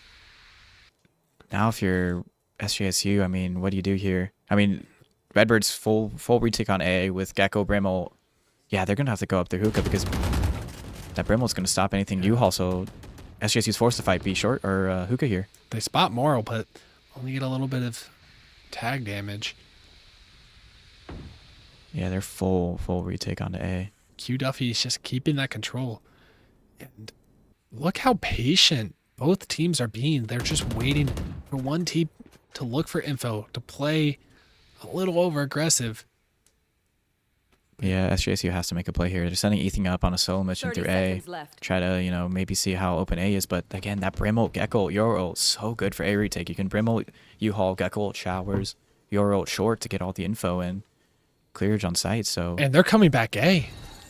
now if you're SJSU, I mean, what do you do here? I mean, Redbird's full retake on A with Gecko, Brimble. Yeah, they're going to have to go up their Hookah because that Brimble's going to stop anything U-Haul, so SJSU's forced to fight B short or Hookah here.
They spot Moral, but only get a little bit of tag damage.
Yeah, they're full retake onto A.
Q Duffy is just keeping that control. And look how patient both teams are being. They're just waiting for one team to look for info, to play a little over aggressive.
Yeah, SJSU has to make a play here. They're sending Ethan up on a solo mission through A. Try to, you know, maybe see how open A is. But again, that Brimble, Gecko, your ult, so good for A retake. You can Brimble, U-Haul, Gecko ult showers, your ult short to get all the info and clearage on site. So
And they're coming back A.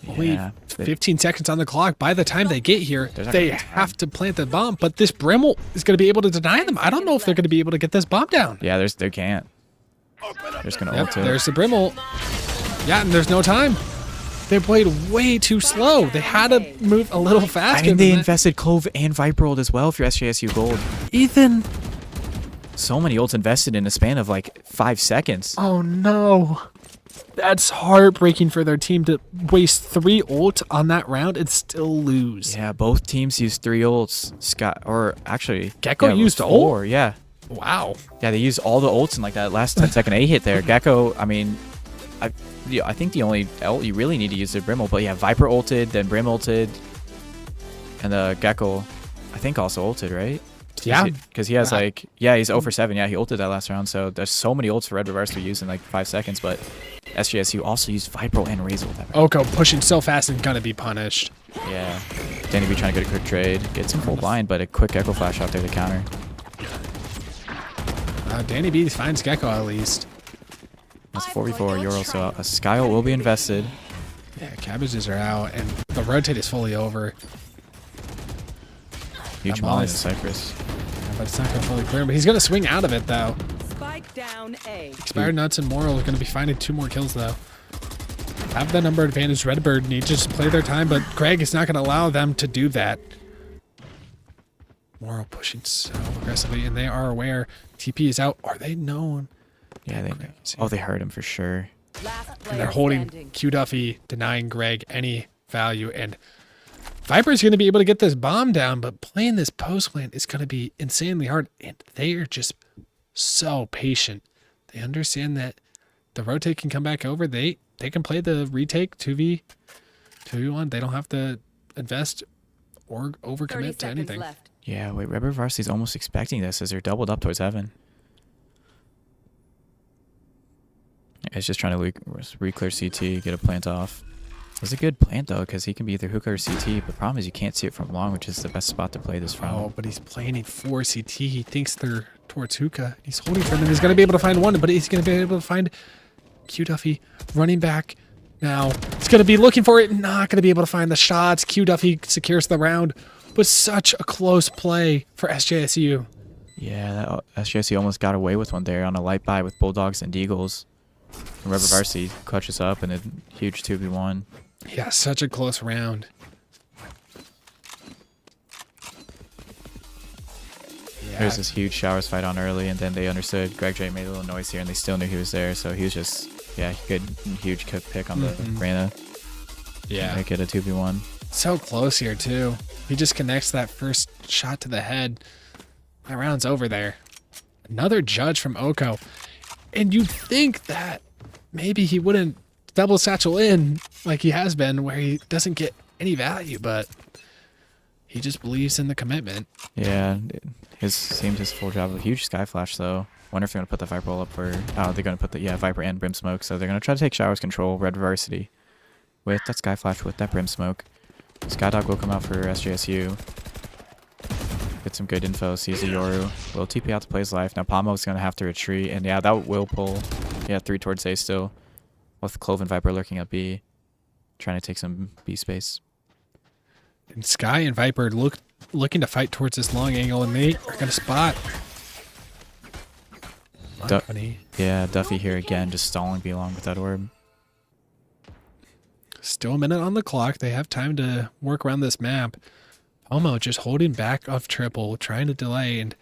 Only
yeah,
15 seconds on the clock. By the time they get here,
There's not
they
gonna be time.
have to plant the bomb. But this Brimble is going to be able to deny them. I don't know if they're going to be able to get this bomb down.
yeah, they can't. They're just gonna
Yep,
ult it.
there's the Brimble. Yeah, and there's no time. They played way too slow. They had to move a little faster.
I mean, they
than that.
invested Clove and Viper ult as well for SJSU Gold.
Ethan.
So many ults invested in a span of like 5 seconds.
Oh no. That's heartbreaking for their team to waste 3 ult on that round and still lose.
Yeah, both teams used 3 ults. Scott, or actually,
Gecko
yeah, it was
used
4.
ult?
Yeah,
Wow.
yeah, they used all the ults in like that last 10-second A hit there. Gecko, I mean, I think the only ult you really need to use is Brimble, but yeah, Viper ulted, then Brim ulted, and the Gecko, I think also ulted, right?
Yeah.
Because he has like, yeah, he's 0 for 7. Yeah, he ulted that last round, so there's so many ults for Redbird Varsity to use in like 5 seconds, but SJSU also used Viper and Razor ult that round.
Oko pushing so fast and gonna be punished.
Yeah, Danny B trying to get a quick trade, get some full blind, but a quick Echo Flash out there to counter.
Danny B finds Gecko at least.
That's 4v4 Euro, so a Sky ult will be invested.
Yeah, cabbages are out and the rotate is fully over.
Huge
That
molly
molly
in
is-
Cypress.
But it's not gonna fully clear him. But he's gonna swing out of it though.
Spike down A.
Expired Nuts and Moral are gonna be finding 2 more kills though. Have the number advantage. Redbird need to just play their time, but Greg is not gonna allow them to do that. Moral pushing so aggressively, and they are aware TP is out. Are they known?
Yeah, they heard him for sure.
Last
And
player
they're holding
standing.
Q Duffy, denying Greg any value. And Viper's going to be able to get this bomb down, but playing this post plant is going to be insanely hard. And they are just so patient. They understand that the rotate can come back over. They can play the retake 2v1. They don't have to invest or
30
overcommit to
seconds
anything.
left.
Yeah, wait, Redbird Varsity's almost expecting this as they're doubled up towards heaven. It's just trying to re-clear CT, get a plant off. It's a good plant though, because he can be either hookah or CT, but the problem is you can't see it from long, which is the best spot to play this from.
Oh, but he's planning for CT. He thinks they're towards hookah. He's holding for them, and he's going to be able to find one, but he's going to be able to find Q Duffy running back now. He's going to be looking for it, not going to be able to find the shots. Q Duffy secures the round, but such a close play for SJSU.
Yeah, that SJSU almost got away with one there on a light buy with Bulldogs and Deagles. And Redbird Varsity clutches up in a huge 2v1.
Yeah, such a close round. Yeah.
There's this huge showers fight on early, and then they understood Greg J made a little noise here, and they still knew he was there, so he was just, yeah, good, huge pick on the Reyna.
Yeah.
Make it a 2v1.
So close here, too. He just connects that first shot to the head. That round's over there. Another judge from Oko. And you'd think that maybe he wouldn't double satchel in like he has been, where he doesn't get any value, but he just believes in the commitment.
Yeah, his seemed his full job. A huge sky flash though. Wonder if they're gonna put the Viper roll up for. Oh, they're gonna put the Viper and Brim Smoke. So they're gonna try to take showers control Red Varsity with that sky flash with that Brim Smoke. Skydog will come out for SJSU. Get some good info. Sees the Yoru. Will TP out to play his life. Now Pomo's gonna have to retreat, and yeah, that will pull. Yeah, 3 towards A still. With Clove and Viper lurking at B, trying to take some B space.
And Sky and Viper looking to fight towards this long angle, and they are going to spot. Funny.
Yeah, Duffy here again, just stalling B long with that orb.
Still a minute on the clock. They have time to work around this map. Pomo just holding back off triple, trying to delay, and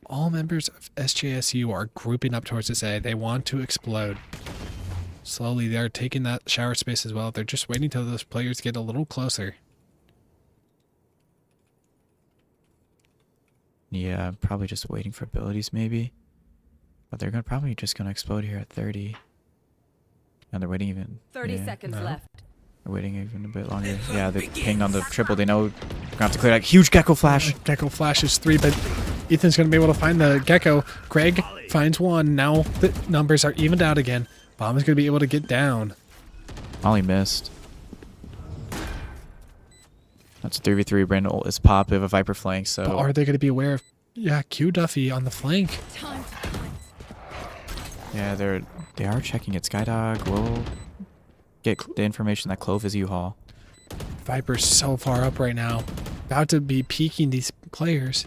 all members of SJSU are grouping up towards this A. They want to explode. Slowly, they're taking that shower space as well. They're just waiting till those players get a little closer.
Yeah, probably just waiting for abilities maybe. But they're probably just gonna explode here at 30. And they're waiting even
30 seconds left.
They're waiting even a bit longer. Yeah, they pinged on the triple. They know they're gonna have to clear that huge Gecko flash.
Gecko flashes 3, but Ethan's gonna be able to find the Gecko. Greg finds 1. Now the numbers are evened out again. Bomb is going to be able to get down.
Ollie missed. That's a 3v3. Brandon ult is pop. They have a Viper flank, so...
But are they going to be aware of... Yeah, Q Duffy on the flank.
Yeah, they are checking it. Skydog will get the information that Clove is U-Haul.
Viper's so far up right now. About to be peeking these players.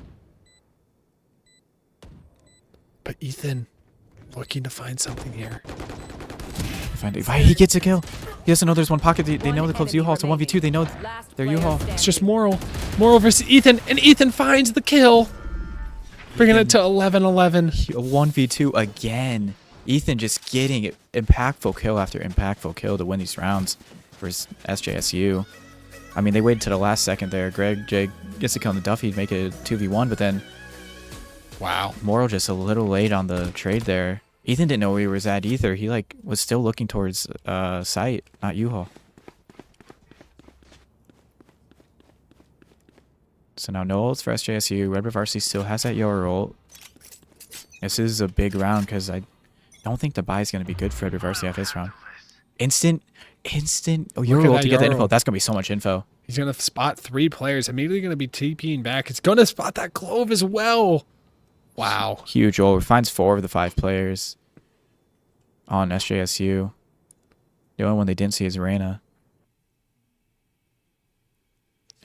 But Ethan looking to find something here.
He gets a kill. He doesn't know there's one pocket. They know the Clove's U-Haul. It's a 1v2. They know they're U-Haul.
It's just Moral. Moral versus Ethan, and Ethan finds the kill. Bringing it to 11-11.
1v2 again. Ethan just getting impactful kill after impactful kill to win these rounds for SJSU. I mean, they waited to the last second there. Greg J gets to kill on the Duffy to make it a 2v1, but then... Wow. Moral just a little late on the trade there. Ethan didn't know where he was at either. He was still looking towards site, not U-Haul. So now no ults for SJSU. Redbird Varsity still has that Yoru ult. This is a big round because I don't think the buy is going to be good for Redbird Varsity after this round. Instant Yoru ult to get the info. That's going to be so much info.
He's going to spot 3 players. Immediately going to be TPing back. It's going to spot that Clove as well. Wow.
Huge ult. Finds 4 of the 5 players on SJSU. The only one they didn't see is Reyna.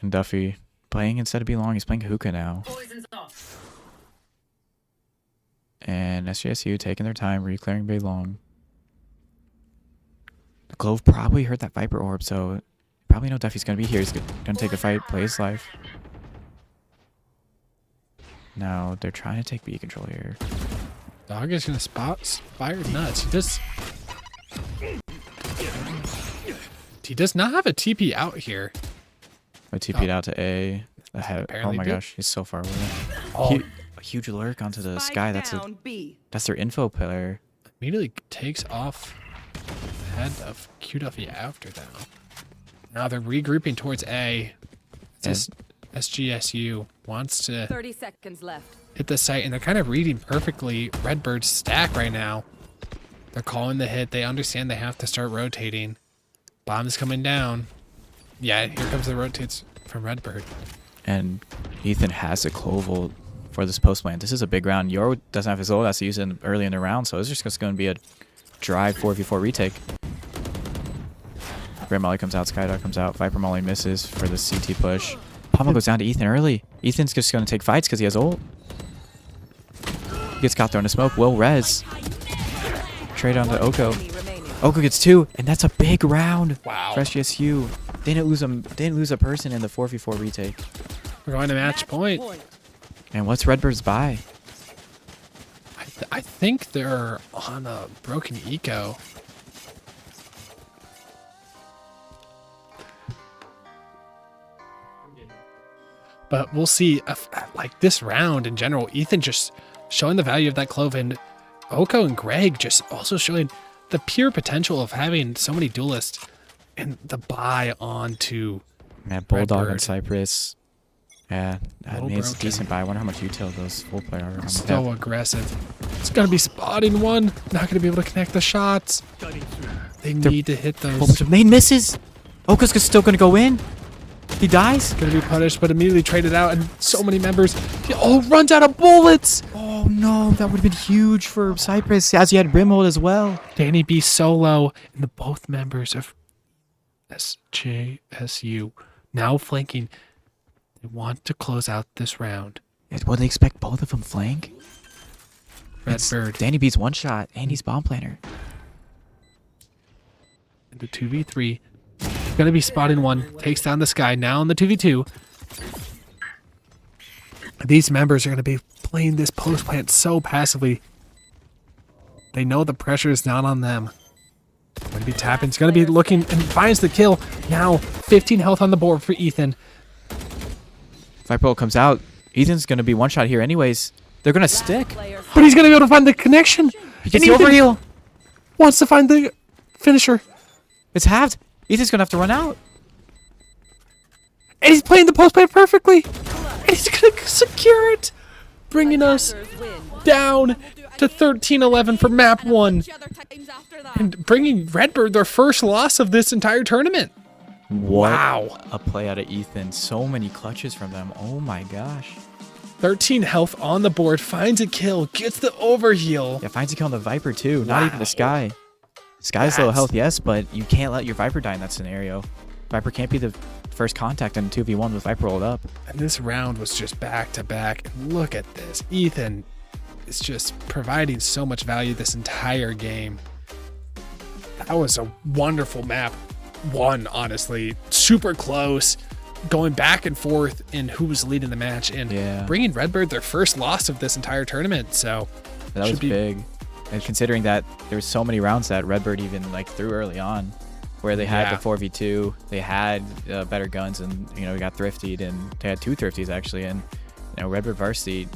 And Duffy playing instead of Belong. He's playing Hookah now. And SJSU taking their time, re-clearing Belong. The Clove probably heard that Viper orb, so probably know Duffy's going to be here. He's going to take the fight, play his life. Now they're trying to take B control here.
Dog is going to spot Fire Nuts. He does not have a TP out here.
I TP'd out to A. Oh my gosh, he's so far away. A huge lurk onto the sky. That's their info pillar.
immediately takes off the head of Q Duffy after them. Now they're regrouping towards A. This SJSU wants to
30 seconds left.
hit the site, and they're kind of reading perfectly Redbird's stack right now. They're calling the hit. They understand they have to start rotating. Bomb's coming down. Yeah, here comes the rotates from Redbird.
And Ethan has a Cloval for this post plant. This is a big round. Yoro doesn't have his ult, has to use it early in the round, so it's just going to be a dry 4v4 retake. Great Molly comes out, Skydog comes out, Viper Molly misses for the CT push. Pommel goes down to Ethan early. Ethan's just going to take fights because he has ult. He gets caught throwing a smoke. Will res. Trade on to Oko. Oko gets 2, and that's a big round.
Wow.
For SJSU. They didn't lose a person in the 4v4 retake.
We're going to match point.
And what's Redbird's buy?
I think they're on a broken eco. But we'll see. Like this round in general, Ethan just showing the value of that clove, and Oko and Greg just also showing the pure potential of having so many duelists and the buy onto
Man, Bulldog
Redbird.
and Cypress. Yeah, I
Little
mean, it's a
broken.
decent buy. I wonder how much util those full player are.
So aggressive. It's gonna be spotting one. Not gonna be able to connect the shots. They need to hit
Full
those.
bunch of main misses. Oka's still going to go in. He dies.
Gonna be punished, but immediately traded out, and so many members. Oh, runs out of bullets.
Oh no, that would have been huge for Cypress, as he had Rimhold as well.
Danny B solo, and the both members of SJSU now flanking. They want to close out this round.
What, they expect both of them flank?
Redbird
Danny B's one shot, and he's bomb planner.
into 2v3. Gonna be spotting one. Takes down the sky. Now in the 2v2. These members are gonna be playing this post plant so passively. They know the pressure is not on them. Gonna be tapping. It's gonna be looking and finds the kill. Now 15 health on the board for Ethan.
Viper comes out. Ethan's going to be one shot here anyways. They're going to stick.
But he's gonna be able to find the connection.
He gets
And
the
Ethan
overheal.
wants to find the finisher.
It's halved. Ethan's going to have to run out.
And he's playing the post plant perfectly. And he's gonna secure it. Bringing us down to 13-11 for map 1. And bringing Redbird their first loss of this entire tournament.
What
Wow.
a play out of Ethan. So many clutches from them. Oh my gosh.
13 health on the board, finds a kill, gets the overheal.
Yeah, finds a kill on the Viper too. Not even
Wow.
the Sky. Sky's low
That's-
health, yes, but you can't let your Viper die in that scenario. Viper can't be the first contact in 2v1 with Viper rolled up.
And this round was just back to back. Look at this. Ethan is just providing so much value this entire game. That was a wonderful map. One, honestly, super close, going back and forth in who was leading the match, and
Yeah.
bringing Redbird their first loss of this entire tournament. So
That was
should be-
big. And considering that there was so many rounds that Redbird even like threw early on, where they had
Yeah.
the 4v2, they had better guns, and we got thriftied, and they had 2 thrifties actually, and Redbird Varsity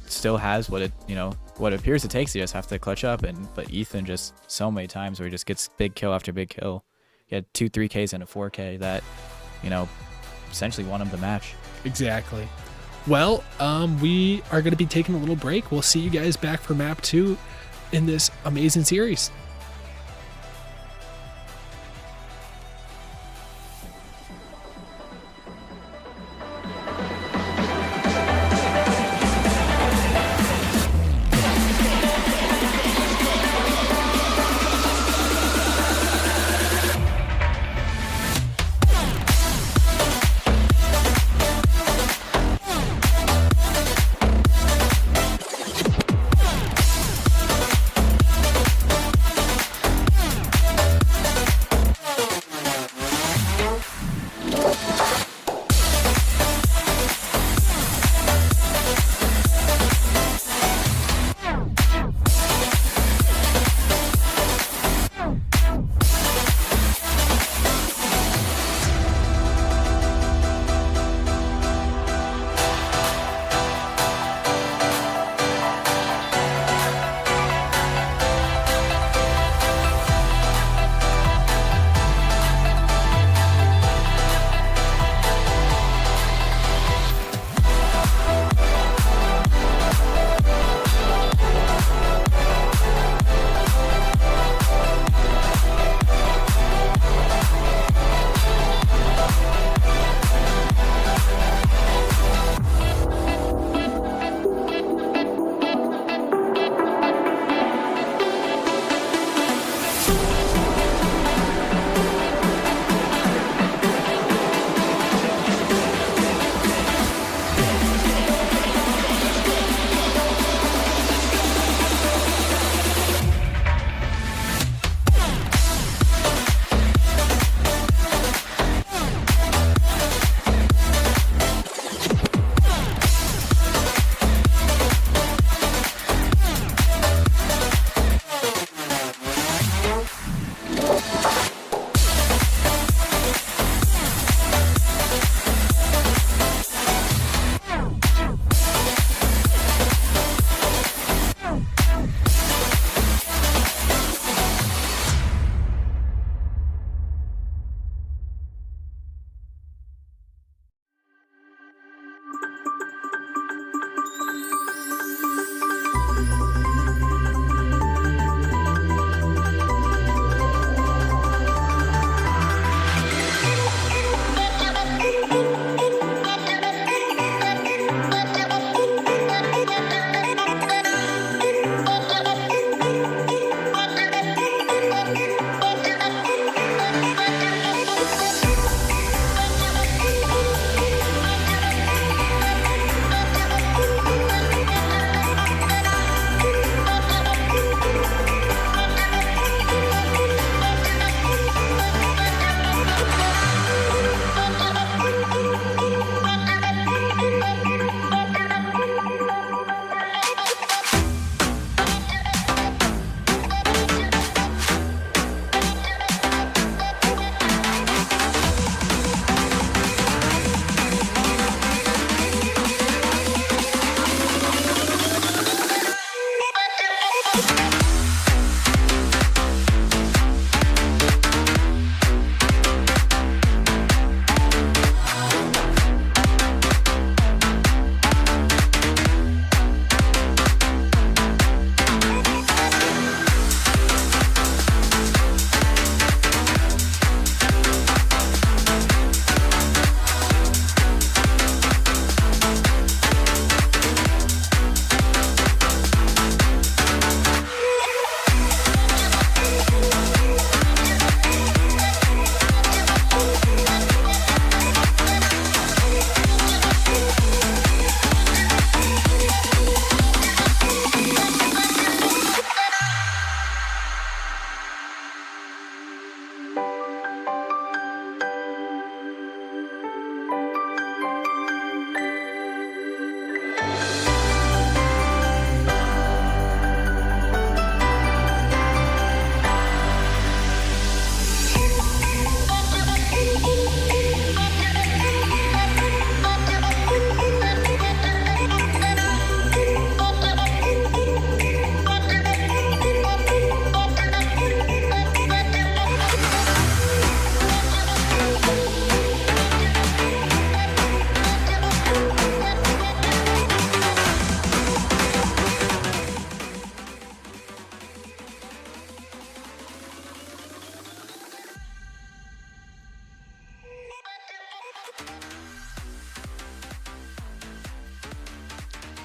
still has what it what it appears it takes. You just have to clutch up, but Ethan just so many times where he just gets big kill after big kill. He had 2 3Ks and a 4K that essentially won him the match.
exactly. Well, we are going to be taking a little break. We'll see you guys back for map 2 in this amazing series.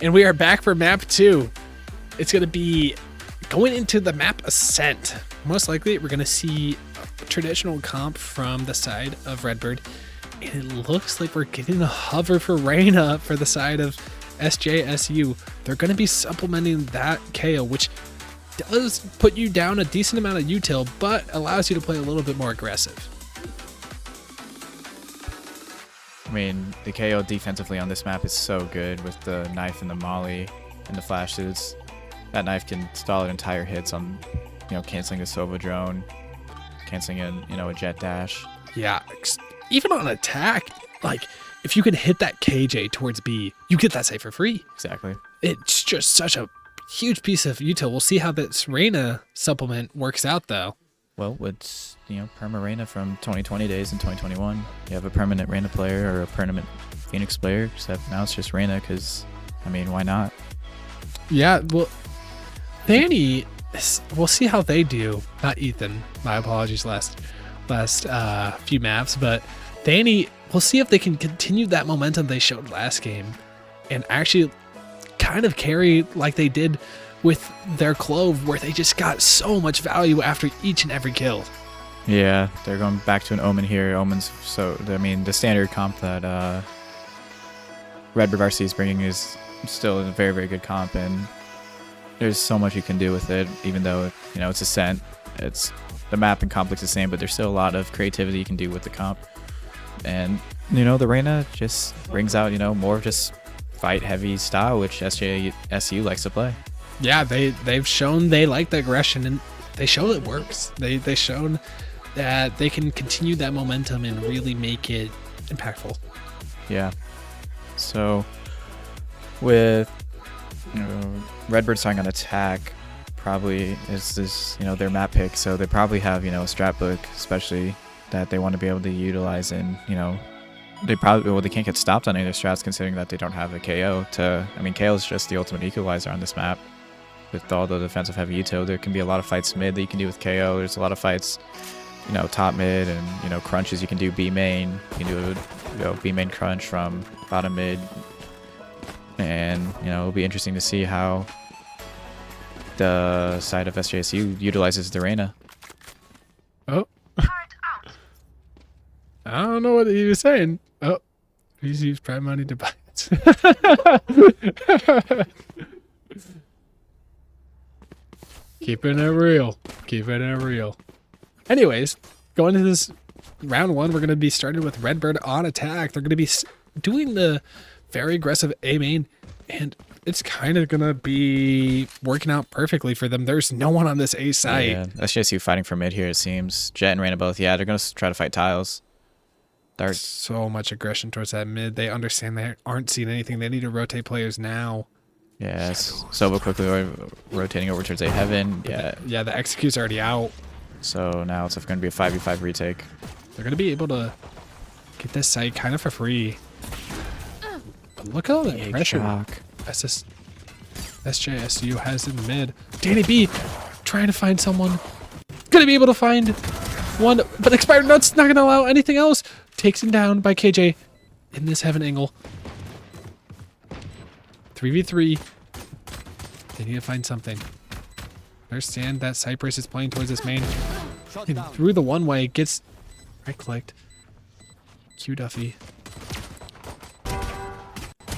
And we are back for map 2. It's going to be going into the map Ascent. Most likely, we're going to see a traditional comp from the side of Redbird. And it looks like we're getting a hover for Reyna for the side of SJSU. They're going to be supplementing that KO, which does put you down a decent amount of util, but allows you to play a little bit more aggressive.
I mean, the KO defensively on this map is so good with the knife and the molly and the flashes. That knife can stall entire hits on, canceling the Sova drone, canceling a jet dash.
Yeah, even on attack, like if you can hit that KJ towards B, you get that save for free.
Exactly.
It's just such a huge piece of util. We'll see how this Reyna supplement works out, though.
Well, it's, perma Reyna from 2020 days and 2021. You have a permanent Reyna player or a permanent Phoenix player, except now it's just Reyna because, why not?
Yeah, well, Fanny, we'll see how they do. Not Ethan. My apologies last few maps, but Fanny, we'll see if they can continue that momentum they showed last game and actually kind of carry like they did with their Clove, where they just got so much value after each and every kill.
Yeah, they're going back to an Omen here. Omen's the standard comp that Redbird Varsity is bringing is still a very, very good comp, and there's so much you can do with it, even though, it's Ascent. It's the map and comp looks the same, but there's still a lot of creativity you can do with the comp. And, the Reyna just brings out, more of just fight-heavy style, which SJSU likes to play.
Yeah, they've shown they like the aggression, and they show it works. They've shown that they can continue that momentum and really make it impactful.
Yeah. So with Redbird starting on attack, probably is this their map pick. So they probably have a strat book, especially that they want to be able to utilize, and they can't get stopped on any of their strats considering that they don't have a KO. KO is just the ultimate equalizer on this map. With all the defensive heavy util, there can be a lot of fights mid that you can do with KO. There's a lot of fights, top mid, and crunches you can do B main. You can do B main crunch from bottom mid, and it'll be interesting to see how the side of SJSU utilizes the Reyna.
Oh, I don't know what he was saying. Oh, he's used prime money to buy it. Keeping it real. Keeping it real. Anyways, going into this round 1, we're going to be starting with Redbird on attack. They're going to be doing the very aggressive A main, and it's kind of going to be working out perfectly for them. There's no one on this A side.
Yeah, SJSU fighting for mid here, it seems. Jet and Reyna both, yeah, they're going to try to fight tiles.
There's so much aggression towards that mid. They understand they aren't seeing anything. They need to rotate players now.
Yes, Sova quickly rotating over towards A heaven. Yeah.
Yeah, the execute's already out.
So now it's going to be a 5v5 retake.
They're going to be able to get this site kind of for free. But look at all that pressure SJSU has in the mid. Danny B trying to find someone. Going to be able to find one, but Expired Nuts not going to allow anything else. Takes him down by KJ in this heaven angle. 3v3. They need to find something. Understand that Cypress is playing towards this main. And through the one way, gets right-clicked. Q Duffy.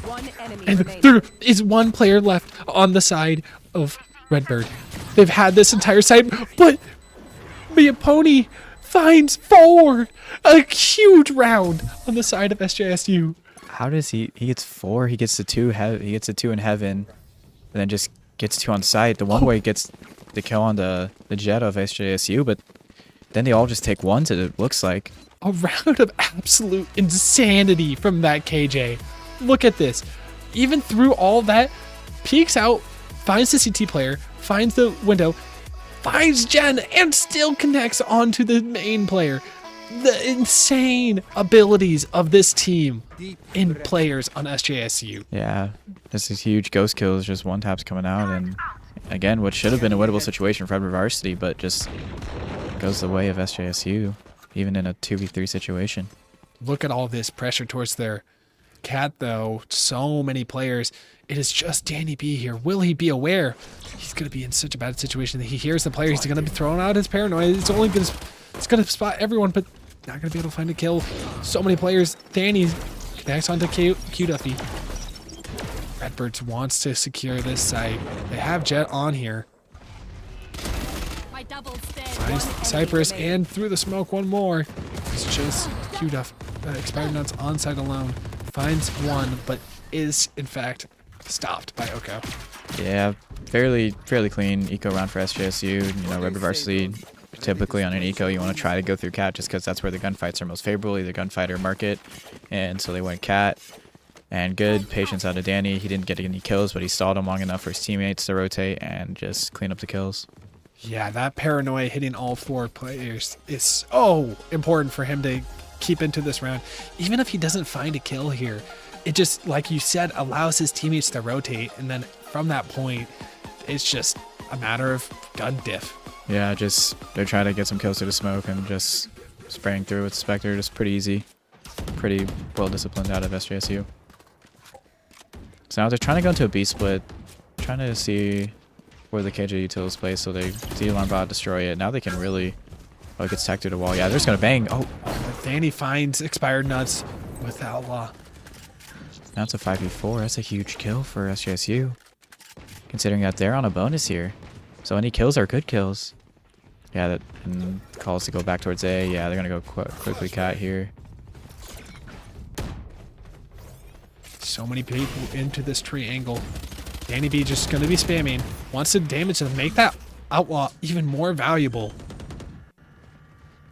One enemy
And
remaining.
there is one player left on the side of Redbird. They've had this entire side, but Mia Pony finds 4. A huge round on the side of SJSU.
How does he gets 4, he gets the 2, he gets the 2 in heaven, and then just gets 2 on site. The one way gets the kill on the jet of SJSU, but then they all just take 1s, it looks like.
A round of absolute insanity from that KJ. Look at this. Even through all that, peeks out, finds the CT player, finds the window, finds Jen, and still connects onto the main player. The insane abilities of this team in players on SJSU.
Yeah, this is huge ghost kills, just one taps coming out, and again, what should have been a winnable situation for Redbird Varsity, but just goes the way of SJSU, even in a 2v3 situation.
Look at all this pressure towards their cat, though. So many players. It is just Danny B here. Will he be aware? He's going to be in such a bad situation that he hears the player. He's going to be throwing out his paranoia. It's only going to, it's going to spot everyone, but not going to be able to find a kill. So many players. Danny connects onto Q Duffy. Redbird wants to secure this site. They have Jet on here. Finds Cypress and through the smoke one more. It's just Q Duff. Expired Nuts on site alone. Finds one, but is in fact stopped by Oko.
Yeah, fairly clean eco round for SJSU. You know, Redbird Varsity, typically on an eco, you want to try to go through cat just because that's where the gunfights are most favorable, either gunfighter market. And so they went cat. And good patience out of Danny. He didn't get any kills, but he stalled him long enough for his teammates to rotate and just clean up the kills.
Yeah, that paranoia hitting all 4 players is so important for him to keep into this round. Even if he doesn't find a kill here, it just, like you said, allows his teammates to rotate. And then from that point, it's just a matter of gun diff.
Yeah, just they're trying to get some kills to the smoke and just spraying through with Spectre. Just pretty easy. Pretty well disciplined out of SJSU. So now they're trying to go into a B split, trying to see where the KJ utils play, so they see alarm bot, destroy it. Now they can really, oh, it gets tacked to the wall. Yeah, they're just gonna bang. Oh,
Danny finds expired nuts with Outlaw.
now it's a 5v4. That's a huge kill for SJSU, considering that they're on a bonus here. So any kills are good kills. Yeah, that and calls to go back towards A. Yeah, they're gonna go quickly cat here.
So many people into this triangle. Danny B just going to be spamming. Wants to damage and make that Outlaw even more valuable.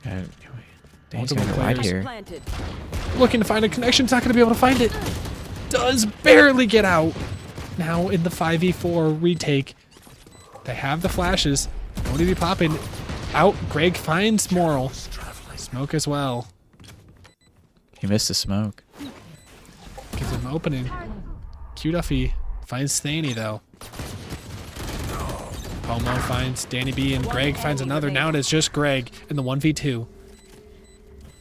Danny's gonna get wide here.
Looking to find a connection. It's not going to be able to find it. Does barely get out. Now in the 5v4 retake. They have the flashes. Going to be popping out. Greg finds Moral. Smoke as well.
He missed the smoke.
Gives him opening. Q Duffy finds Thaney though. Pomo finds Danny B and Greg finds another. Now it is just Greg in the 1v2.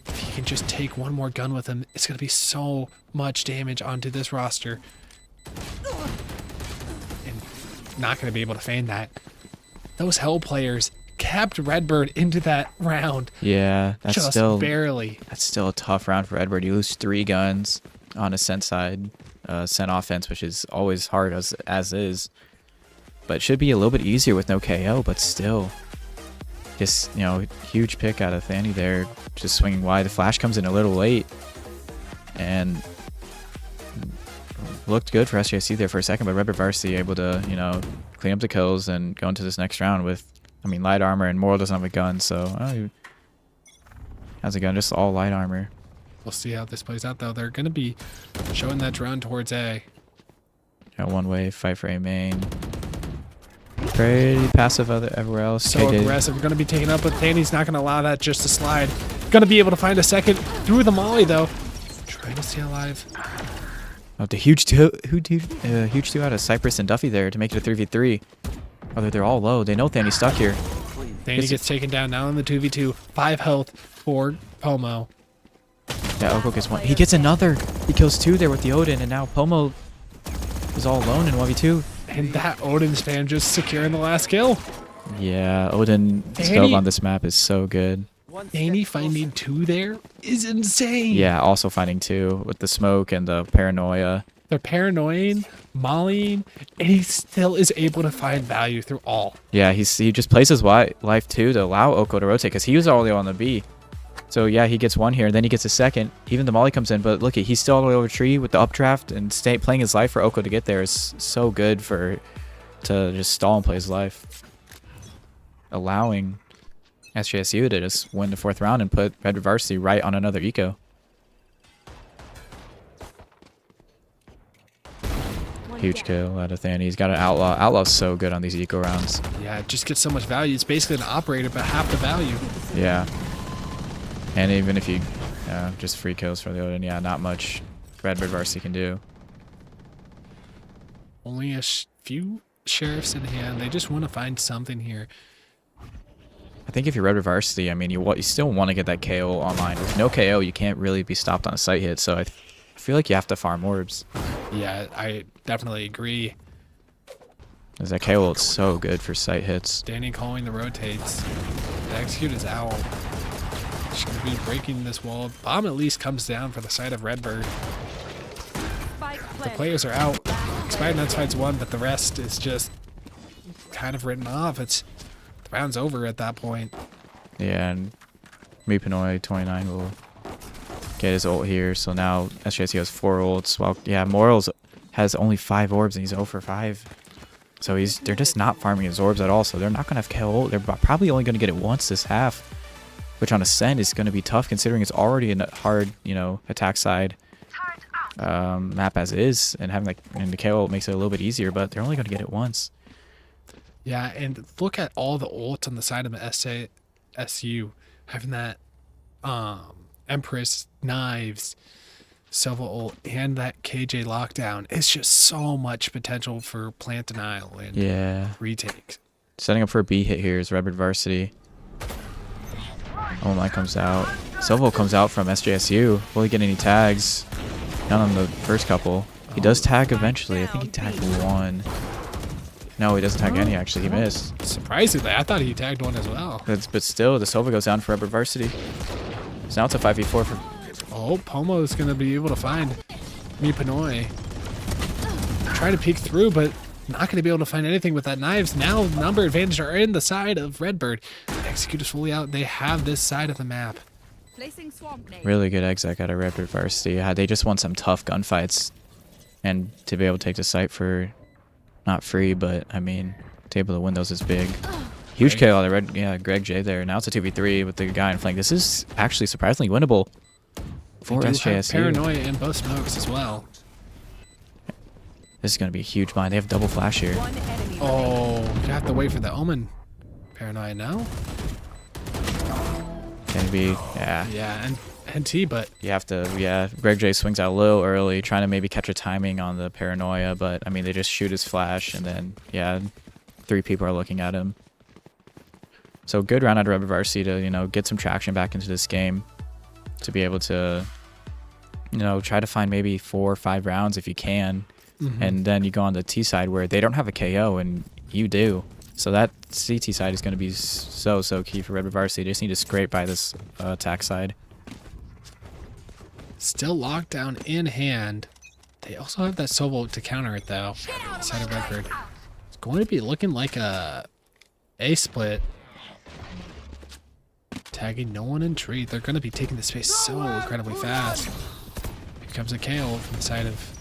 If he can just take one more gun with him, it's going to be so much damage onto this roster. And not going to be able to feign that. Those Hell players kept Redbird into that round.
Yeah, that's
just
still
barely.
That's still a tough round for Redbird. You lose 3 guns on Ascent side, Ascent offense, which is always hard as is. But it should be a little bit easier with no KO, but still. Just, you know, huge pick out of Thaney there, just swinging wide. The flash comes in a little late, and looked good for SJSU there for a second, but Redbird Varsity able to, you know, clean up the kills and go into this next round with, I mean, light armor, and Moral doesn't have a gun, so he has a gun, just all light armor.
We'll see how this plays out, though. They're going to be showing that drone towards A.
Got one way, fight for A main. Pretty passive everywhere else.
So
KJ.
aggressive. We're going to be taken up, but Thaney's not going to allow that just to slide. Going to be able to find a second through the molly, though. Trying to stay alive.
Oh, the huge two out of Cypress and Duffy there to make it a 3v3. Oh, they're all low. They know Thaney's stuck here.
Thaney gets taken down now in the 2v2. 5 health for Pomo.
Yeah, Oko gets one. He gets another. He kills 2 there with the Odin, and now Pomo is all alone in 1v2.
And that Odin spam just securing the last kill.
Yeah, Odin scope on this map is so good.
Thaney finding 2 there is insane.
Yeah, also finding 2 with the smoke and the paranoia.
They're paranoid, mollying, and he still is able to find value through all.
Yeah, he just plays his life too to allow Oko to rotate because he was already on the B. So yeah, he gets 1 here, and then he gets a second. Even the molly comes in, but look, he's still all the way over tree with the updraft and playing his life for Oko to get there is so good to just stall and play his life, allowing SJSU to just win the 4th round and put Redbird Varsity right on another eco. Huge kill out of Thaney. He's got an Outlaw. Outlaw's so good on these eco rounds.
Yeah, it just gets so much value. It's basically an operator, but half the value.
Yeah. And even if you just free kills for the Odin, yeah, not much Redbird Varsity can do.
Only a few sheriffs in hand. They just want to find something here.
I think if you're Redbird Varsity, I mean, you still want to get that KO online. With no KO, you can't really be stopped on a sight hit. So I feel like you have to farm orbs.
Yeah, I definitely agree.
Because that KO is so good for sight hits.
Danny calling the rotates. The execute is out. She's going to be breaking this wall. Bomb at least comes down for the side of Redbird. The players are out. Spider-Nuts fights one, but the rest is just kind of written off. The round's over at that point.
Yeah, and Pinoy 29 will get his ult here. So now SJSU has 4 ults. Well, yeah, Morals has only 5 orbs and he's 0 for 5. So they're just not farming his orbs at all. So they're not going to have KO ult. They're probably only going to get it once this half, which on Ascent is going to be tough considering it's already a hard, attack side map as is, and having the KO ult makes it a little bit easier, but they're only going to get it once.
Yeah, and look at all the ults on the side of the SJSU. Having that Empress, Knives, Silva ult, and that KJ lockdown. It's just so much potential for plant denial and retakes.
Setting up for a B hit here is Redbird Varsity. Oh my comes out. Silva comes out from SJSU. Will he get any tags? Not on the first couple. He does tag eventually. I think he tagged 1. No, he doesn't tag any, actually. He missed.
Surprisingly, I thought he tagged 1 as well.
But still, the Silva goes down for Redbird Varsity. So now it's a 5v4 for...
Oh, Pomo is going to be able to find Pinoy. Try to peek through, but not going to be able to find anything with that Knives. Now, number advantage are in the side of Redbird. Execute is fully out. They have this side of the map.
Really good exec out of Redbird Varsity. They just want some tough gunfights. And to be able to take the site for... not free, but, I mean, to be able to win those is big. Huge KO out of Greg J there. Now it's a 2v3 with the guy in flank. This is actually surprisingly winnable for SJSU.
Paranoia and both smokes as well.
This is going to be a huge bind. They have double flash here.
Oh, you have to wait for the Omen. Paranoia now?
Can it be? Yeah.
Yeah, and T, but...
You have to, Greg J swings out a little early, trying to maybe catch a timing on the Paranoia, but, I mean, they just shoot his flash, and then, 3 people are looking at him. So good round out of Redbird Varsity to, get some traction back into this game. To be able to, try to find maybe 4 or 5 rounds if you can. Mm-hmm. And then you go on the T side where they don't have a KO and you do. So that CT side is going to be so key for Redbird Varsity. They just need to scrape by this attack side.
Still lockdown in hand. They also have that Solo to counter it though. Side of Redbird. It's going to be looking like a split. Tagging no one in tree. They're going to be taking the space so incredibly fast. Here comes a KO from the side of...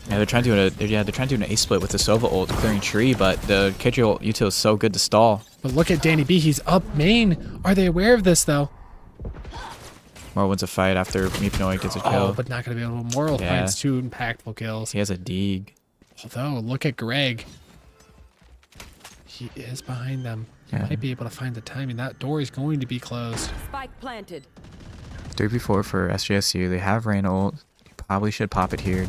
Yeah, they're trying to do an A split with the Sova ult clearing tree, but the KJ ult util is so good to stall.
But look at Danny B. He's up main. Are they aware of this though?
Moral wins a fight after Pinoy gets a kill.
Oh, but not going to be able to. Moral finds 2 impactful kills.
He has a dig.
Although, look at Greg. He is behind them. He might be able to find the timing. That door is going to be closed.
Spike planted.
3v4 for SJSU. They have rain ult. You probably should pop it here.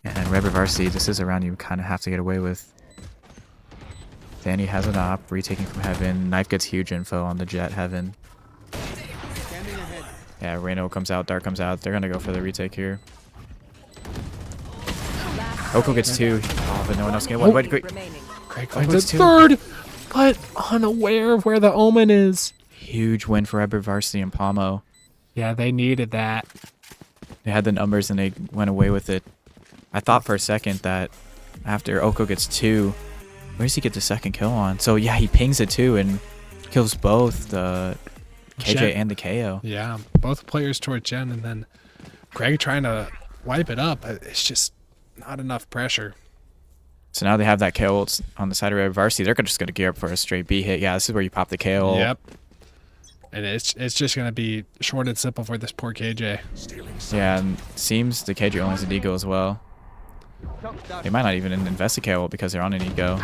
And Redbird Varsity, this is a round you kind of have to get away with. Danny has an op, retaking from Heaven. Knife gets huge info on the Jet Heaven. Yeah, Reno comes out, Dark comes out. They're going to go for the retake here. Oko gets 2. Oh, but no one else can get 1. Wait, great.
Greg finds a 3rd, but unaware of where the Omen is.
Huge win for Redbird Varsity and Pomo.
Yeah, they needed that.
They had the numbers and they went away with it. I thought for a second that after Oko gets 2, where does he get the second kill on? So yeah, he pings it too and kills both the KJ and the KO.
Yeah, both players towards Jen, and then Greg trying to wipe it up. It's just not enough pressure.
So now they have that KO ult on the side of Red Varsity. They're just going to gear up for a straight B hit. Yeah, this is where you pop the KO.
Yep. And it's just going to be short and simple for this poor KJ.
Yeah, and seems the KJ only has an ego as well. They might not even invest a KO because they're on an ego.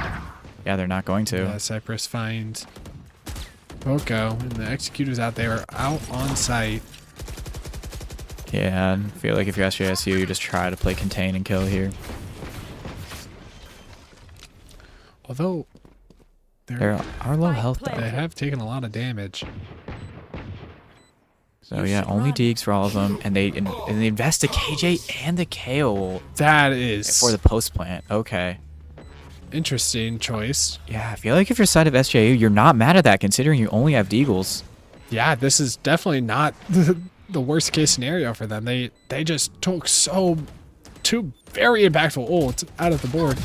Yeah, they're not going to.
Yeah, Cypress finds Boko, and the executors out there are out on site.
Yeah, I feel like if you're SJSU, you just try to play contain and kill here.
Although,
They're are low health though.
They have taken a lot of damage.
So yeah, only Deegs for all of them, and they invest the KJ and the KO
That is
for the post plant. Okay.
interesting choice.
Yeah, I feel like if you're side of SJU, you're not mad at that considering you only have Deagles.
Yeah, this is definitely not the worst case scenario for them. They just took two very impactful ults out of the board.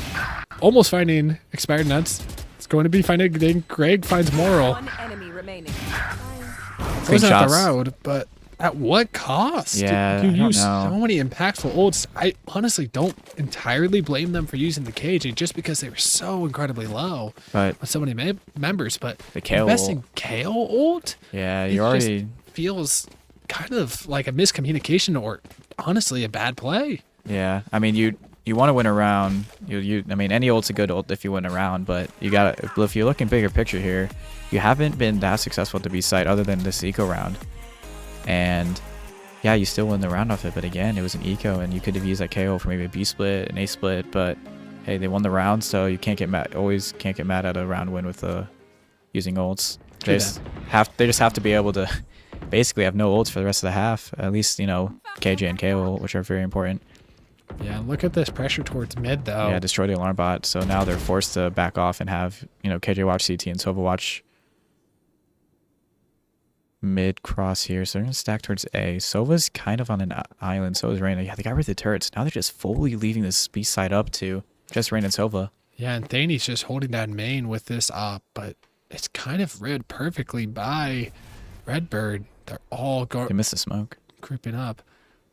Almost finding expired nuts. It's going to be finding Greg finds Moral.
One enemy remaining.
Goes out the
shots.
road, but at what cost?
Yeah,
you
I don't
use
know.
so many impactful ults. I honestly don't entirely blame them for using the KJ just because they were so incredibly low
But
with so many members. But
the KO
investing KO ult,
yeah,
it
you
just
already
feels kind of like a miscommunication or honestly a bad play.
yeah. I mean, you want to win a round. I mean, any ult's a good ult if you win a round, but you got to if you're looking bigger picture here, you haven't been that successful to be site other than this eco round. And yeah, you still win the round off it, but again, it was an eco, and you could have used that KO for maybe a B split, an A split, but hey, they won the round, so you can't get mad. Always can't get mad at a round win with using ults. They just have to be able to basically have no ults for the rest of the half. At least KJ and KO, which are very important.
Yeah, look at this pressure towards mid though.
Yeah, destroy the alarm bot. So now they're forced to back off and have KJ watch CT and Sova watch mid cross here. So they're gonna stack towards A. Sova's kind of on an island. So is Reyna. Yeah, they got rid of the turrets. Now they're just fully leaving this B side up to just Reyna and Sova.
Yeah, and Thanie's just holding down main with this op, but it's kind of read perfectly by Redbird. They're all
They missed the smoke.
creeping up.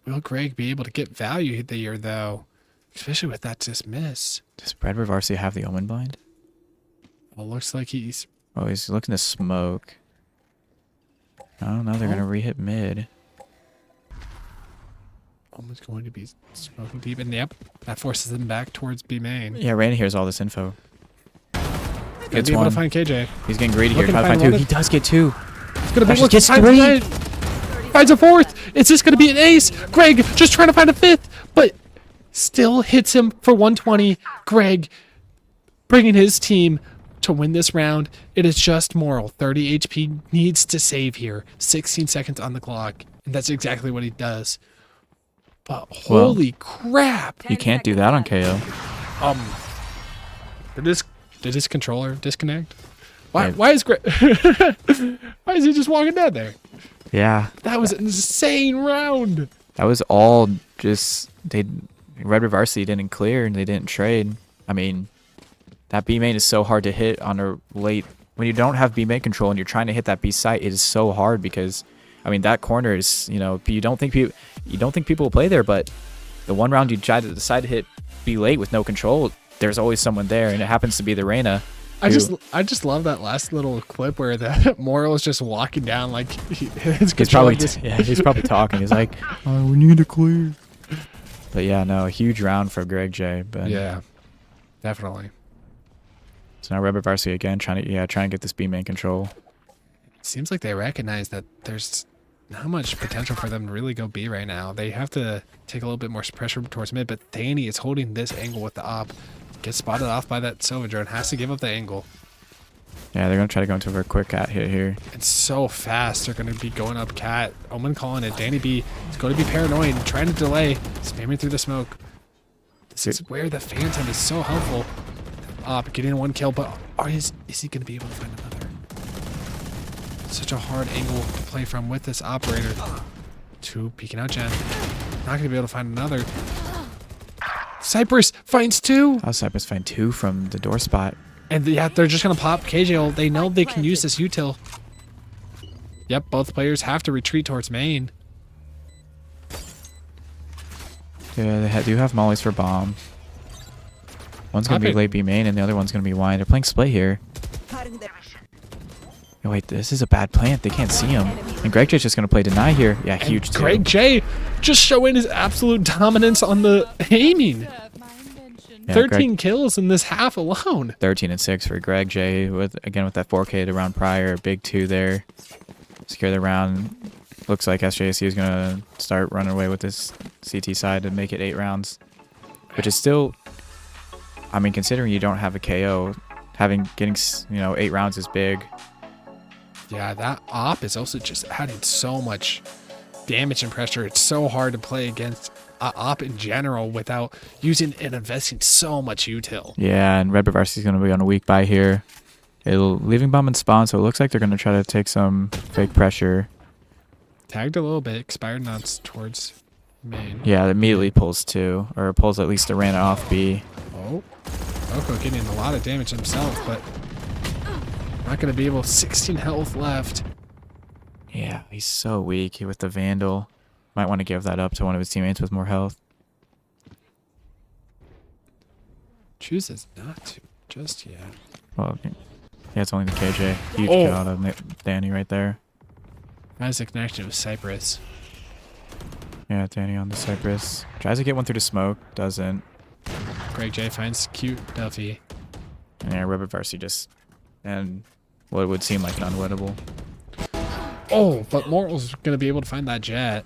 Will Greg be able to get value here though? Especially with that just miss.
Does Redbird Varsity have the Omen blind?
Well, looks like he's
Oh, he's looking to smoke. I don't know. They're gonna re-hit mid.
almost going to be smoking deep. And yep, that forces them back towards B main.
Yeah, Reyna hears all this info.
Gonna
Gets
be able
one.
to find KJ.
He's getting greedy here.
Looking
Trying to
to
find
find
two.
one.
He does get two.
It's gonna be
Actually
look,
gets
finds
three.
a- Finds a fourth. Is this gonna be an ace? Greg just trying to find a fifth, but still hits him for 120. Greg bringing his team to win this round. It is just Moral. 30 HP needs to save here. 16 seconds on the clock, and that's exactly what he does. But holy crap!
You can't do that on KO.
Did his controller disconnect? Why?
Yeah.
Why is Greg? Why is he just walking down there?
Yeah.
That was an insane round.
That was all just Redbird Varsity didn't clear and they didn't trade. I mean, that B main is so hard to hit on a late when you don't have B main control and you're trying to hit that B site. It is so hard because, I mean, that corner is you don't think people will play there, but the one round you try to decide to hit B late with no control, there's always someone there, and it happens to be the Reyna.
I just love that last little clip where the Moral is just walking down like his
He's
controller
probably
just
he's probably talking. He's like, "Oh, we need to clear." But yeah, no, a huge round for Greg J. But
yeah, definitely.
so now Redbird Varsity again trying to get this B main control.
Seems like they recognize that there's not much potential for them to really go B right now. They have to take a little bit more pressure towards mid, but Thanie is holding this angle with the op. Gets spotted off by that Sova drone. Has to give up the angle.
Yeah, they're gonna try to go into a quick cat hit here.
It's so fast. They're going to be going up cat. Omen calling it. Danny B is going to be paranoid, trying to delay, spamming through the smoke. This is where the Phantom is so helpful. Op getting one kill, but is he going to be able to find another? Such a hard angle to play from with this operator. Two peeking out Jen. Not going to be able to find another. Cypress finds two.
How Cypress find two from the door spot?
And yeah, they're just going to pop KJ. They know they can use this util. Yep, both players have to retreat towards main.
Yeah, they do have mollies for bomb. One's gonna be
Pop it.
late B main, and the other one's gonna be wide. They're playing split here. Oh, wait, this is a bad plant. They can't see him. And Greg J's just gonna play deny here. Yeah,
And
huge too.
Greg J just showing his absolute dominance on the aiming.
Yeah,
13 kills in this half alone.
13 and 6 for Greg J. With that 4K to round prior, big 2 there. Secure the round. Looks like SJSU is gonna start running away with this CT side to make it 8 rounds, which is still, I mean, considering you don't have a KO, getting 8 rounds is big.
Yeah, that op is also just adding so much damage and pressure. It's so hard to play against op in general without using and investing so much util.
Yeah, and Redbird Varsity is going to be on a weak buy here. It'll leaving bomb and spawn, so it looks like they're going to try to take some fake pressure.
Tagged a little bit, expired nuts towards main.
Yeah, it immediately pulls 2, or pulls at least a ran off B.
Oh, Oko getting a lot of damage himself, but not going to be able. 16 health left.
Yeah, he's so weak with the Vandal. Might want to give that up to one of his teammates with more health.
Chooses not to just yet.
Well, yeah, it's only the KJ. Huge
Oh.
kill out of Danny right there.
Has a connection with Cypress.
Yeah, Danny on the Cypress. Tries to get one through the smoke. Doesn't.
Greg J finds cute Duffy.
And yeah, Redbird Varsity just... And what would seem like an unwinnable.
Oh, but Mortal's going to be able to find that jet.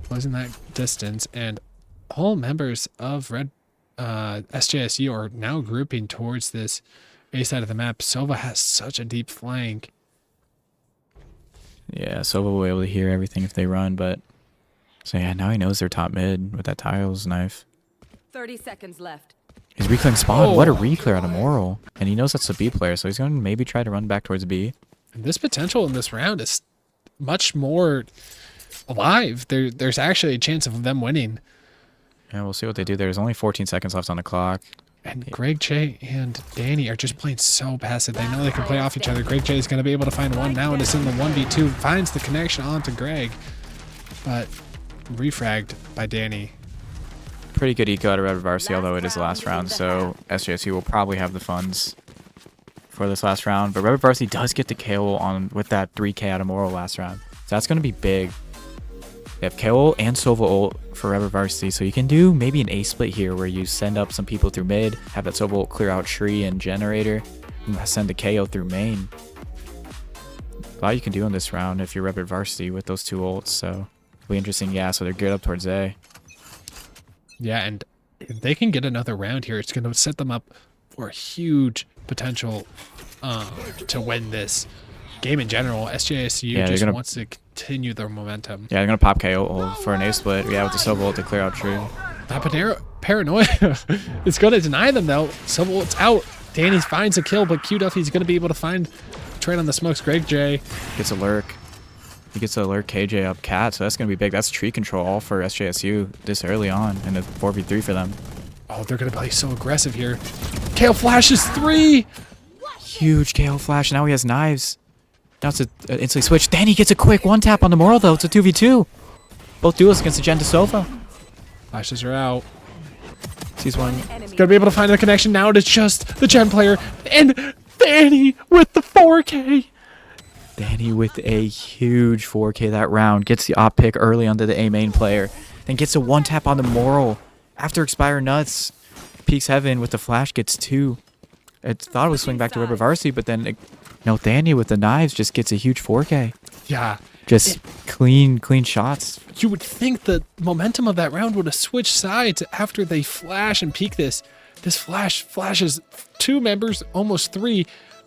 Closing that distance. And all members of SJSU are now grouping towards this A side of the map. Sova has such a deep flank.
Yeah, Sova will be able to hear everything if they run, but... So yeah, now he knows they're top mid with that Tiles knife.
30 seconds left.
He's reclearing spawn. What a
Oh.
reclear out of Moral. And he knows that's a B player, so he's going to maybe try to run back towards B.
And this potential in this round is much more alive. There's actually a chance of them winning.
Yeah, we'll see what they do. There's only 14 seconds left on the clock.
And Greg J and Danny are just playing so passive. They know they can play off each other. Greg J is going to be able to find one now and it's in the 1v2. Finds the connection onto Greg. But refragged by Danny.
Pretty good eco out of Redbird Varsity, although it is the last round, so SJSU will probably have the funds for this last round. But Redbird Varsity does get the KO on with that 3K out of Moral last round. So that's going to be big. They have KO and Sova ult for Redbird Varsity, so you can do maybe an A split here where you send up some people through mid, have that Sova ult clear out tree and generator, and send the KO through main. A lot you can do in this round if you're Redbird Varsity with those 2 ults, so it'll be interesting. Yeah, so they're geared up towards A.
Yeah, and if they can get another round here, it's going to set them up for a huge potential to win this game in general. SJSU
Yeah,
just wants to continue their momentum.
Yeah, they're going to pop KO ult for an A split. Yeah, with the Sova ult to clear out tree.
That paranoia is going to deny them, though. So it's out. Danny finds a kill, but Q Duffy's going to be able to find trade on the smokes. Greg J.
Gets a lurk. He gets a lurk KJ up cat, so that's going to be big. That's tree control all for SJSU this early on in a 4v3 for them.
Oh, they're going to play so aggressive here. KO flashes 3.
Huge KO flash. Now he has knives. Now it's an instantly switch. Danny gets a quick one tap on the Moral, though. It's a 2v2. Both duels against the Gen to Sova.
Flashes are out.
Sees one.
He's going to be able to find the connection now. It's just the Gen player. And Danny with the 4K.
Danny with a huge 4K that round. Gets the op pick early onto the A main player. Then gets a one tap on the Moral. After Expire Nuts, peeks Heaven with the flash, gets 2. I thought it would swing back to Redbird Varsity, but then Danny with the knives just gets a huge 4K.
Yeah.
Just clean shots.
You would think the momentum of that round would have switched sides after they flash and peek this. This flashes 2 members, almost 3,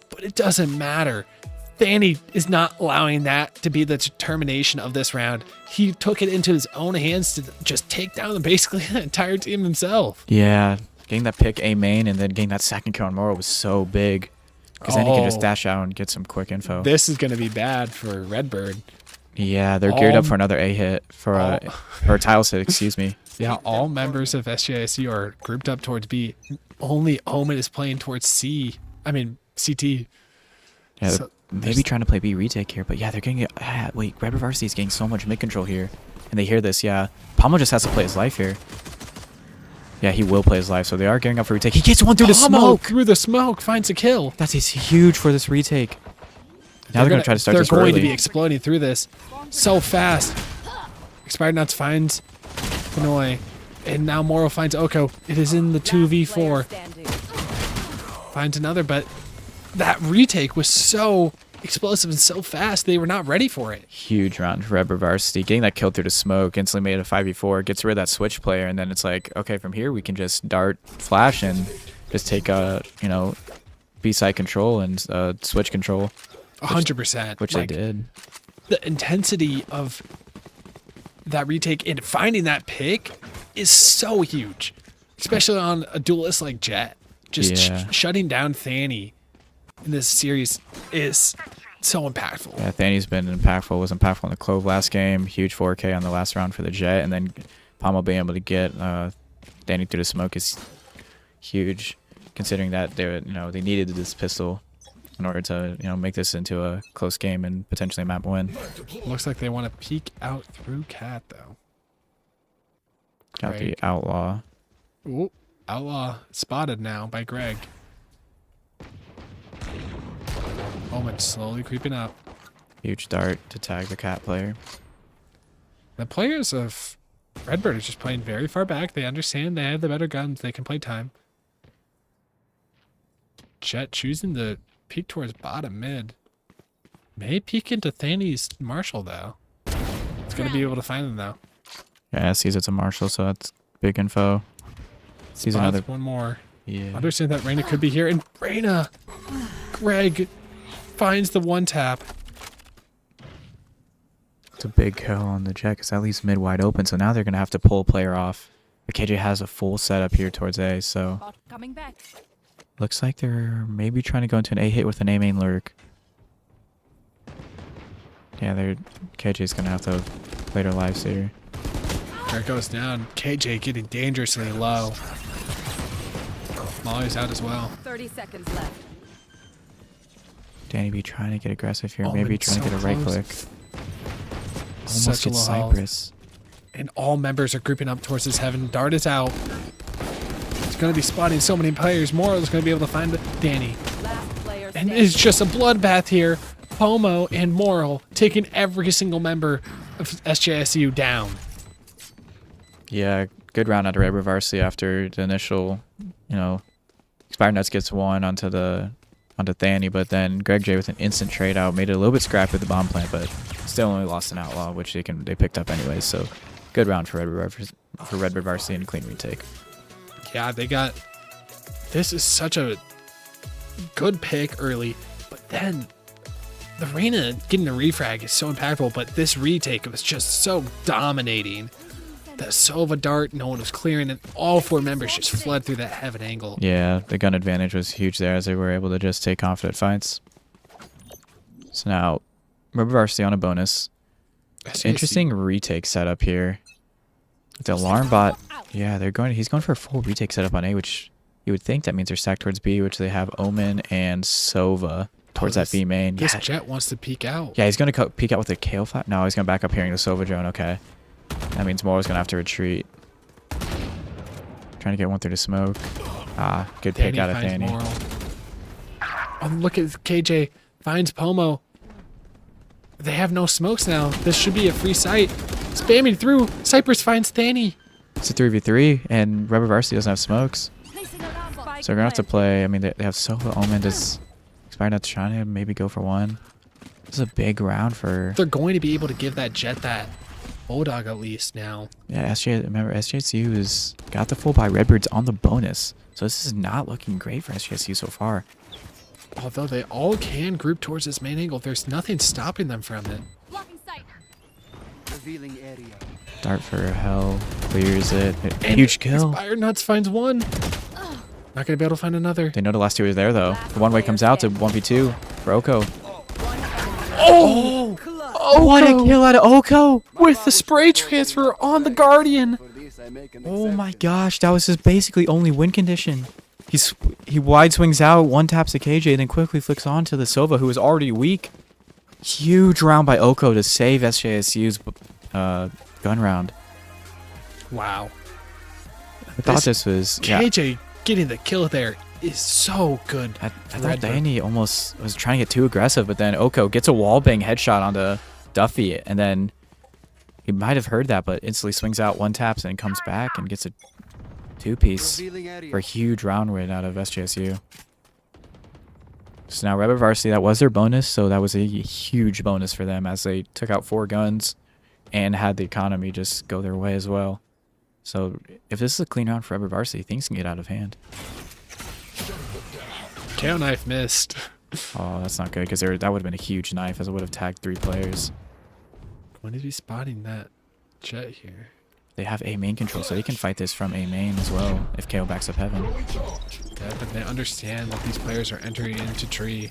but it doesn't matter. Danny is not allowing that to be the determination of this round. He took it into his own hands to just take down basically the entire team himself.
Yeah, getting that pick A main and then getting that second kill on Moral was so big. Because then he can just dash out and get some quick info.
This is going to be bad for Redbird.
Yeah, they're geared up for another A hit, or a Tiles hit, excuse me.
Yeah, all members of SJSU are grouped up towards B. Only Omen is playing towards CT.
Yeah,
So
maybe trying to play B retake here, but yeah, they're getting it. Wait, Redbird Varsity is getting so much mid control here, and they hear this. Yeah, Palmo just has to play his life here. Yeah, he will play his life, so they are gearing up for retake. He gets one through the smoke.
Through the smoke, finds a kill.
That is huge for this retake. Now they're going to try to start this
They're going
early.
to be exploding through this so fast. Expired Nuts finds Pinoy, and now Moro finds Oko. It is in the 2v4. Finds another, but that retake was so explosive and so fast, they were not ready for it.
Huge round for Redbird Varsity. Getting that kill through the smoke, instantly made it a 5v4, gets rid of that switch player, and then it's like, okay, from here we can just dart flash and just take B-side control and switch control,
100%.
which they did.
The intensity of that retake and finding that pick is so huge, especially on a duelist like Jet. Just
Yeah.
shutting down Thani in this series is so impactful.
Yeah, Thani's been impactful. Was impactful in the Clove last game. Huge 4K on the last round for the Jet, and then Pommel being able to get Thani through the smoke is huge, considering that they needed this pistol in order to make this into a close game and potentially a map win.
Looks like they want to peek out through Cat though.
Got
Greg.
the Outlaw.
Ooh, Outlaw spotted now by Greg. Omen slowly creeping up.
Huge dart to tag the Cat player.
The players of Redbird are just playing very far back. They understand they have the better guns. They can play time. Jet choosing to peek towards bottom mid. May peek into Thani's Marshall though. It's gonna be able to find them though.
Yeah, sees it's a Marshall, so that's big info. Sees
Spots
another.
one more.
Yeah.
Understand that Reyna could be here, and Reyna, Greg finds the one tap.
It's a big kill on the Jet because that leaves mid wide open. So now they're gonna have to pull a player off. The KJ has a full setup here towards A, so
Bot coming back.
looks like they're maybe trying to go into an A hit with an A main lurk. Yeah, KJ's gonna have to play their lives here.
There it goes down. KJ getting dangerously low. Molly's out as well.
30 seconds left.
Danny B trying to get aggressive here.
Oh,
Maybe
it's
trying to
so
get a right
close.
click. Almost
Such a
gets
low health.
Cypress.
And all members are grouping up towards this heaven. Dart is out. It's going to be spotting so many players. Moral is going to be able to find Danny.
Last player
And
standing.
it's just a bloodbath here. Pomo and Moral taking every single member of SJSU down.
Yeah, good round out of Redbird Varsity after the initial, Expired Nuts gets one onto Thani, but then Greg J with an instant trade out made it a little bit scrappy with the bomb plant, but still only lost an Outlaw, which they picked up anyways. So good round for Redbird Varsity and clean retake.
Yeah, they got... This is such a good pick early, but then the Reyna getting the refrag is so impactful, but this retake was just so dominating. The Sova dart, no one was clearing it. All four members just fled through that heaven angle.
Yeah, the gun advantage was huge there as they were able to just take confident fights. So now, Redbird Varsity on a bonus. Interesting retake setup here. The alarm bot, yeah, he's going for a full retake setup on A, which you would think that means they're stacked towards B, which they have Omen and Sova towards that B main.
This
Yeah,
Jet wants to peek out.
yeah, he's going to peek out with a Kale flat. No, he's going to back up hearing the Sova drone. Okay. That means Moral's going to have to retreat. Trying to get one through the smoke. Ah, good pick
Danny
out of
finds
Danny.
Moral. Oh, look at KJ. Finds Pomo. They have no smokes now. This should be a free sight. Spamming through. Cypress finds Thani.
It's a 3v3, and Redbird Varsity doesn't have smokes.
Placing alarm bot.
So they're going to have to play. I mean, they have Sova, Omen. Does Expired Nuts trying to maybe go for one? This is a big round for...
They're going to be able to give that Jet that Bulldog at least now.
Yeah, remember, SJSU has got the full buy. Redbird's on the bonus. So this is not looking great for SJSU so far.
Although they all can group towards this main angle, there's nothing stopping them from it.
Blocking sight.
Revealing area.
Dart for Hell clears it.
And
Huge kill.
Expired Nuts finds one. Not going to be able to find another.
They know the last two are there, though. The one way comes out to 1v2 for Oko.
Oh!
What a kill out of Oko!
With the spray transfer on the Guardian.
For this, I make an
Oh my gosh, that was his basically only win condition. He wide swings out, one taps the KJ, and then quickly flicks on to the Sova, who is already weak. Huge round by Oko to save SJSU's gun round.
Wow.
I thought this was... Yeah,
KJ getting the kill there is so good.
I thought
Redbird.
Danny almost was trying to get too aggressive, but then Oko gets a wallbang headshot onto Duffy, and then he might have heard that, but instantly swings out, one taps, and comes back and gets a two-piece
revealing area.
for a huge round win out of SJSU. So now Redbird Varsity, that was their bonus, so that was a huge bonus for them as they took out 4 guns and had the economy just go their way as well. So if this is a clean round for Redbird Varsity, things can get out of hand.
KO knife missed.
Oh, that's not good because that would have been a huge knife as it would have tagged 3 players.
When is he spotting that Jet here?
They have A main control, so they can fight this from A main as well if KO backs up heaven.
Yeah, but they understand that these players are entering into tree.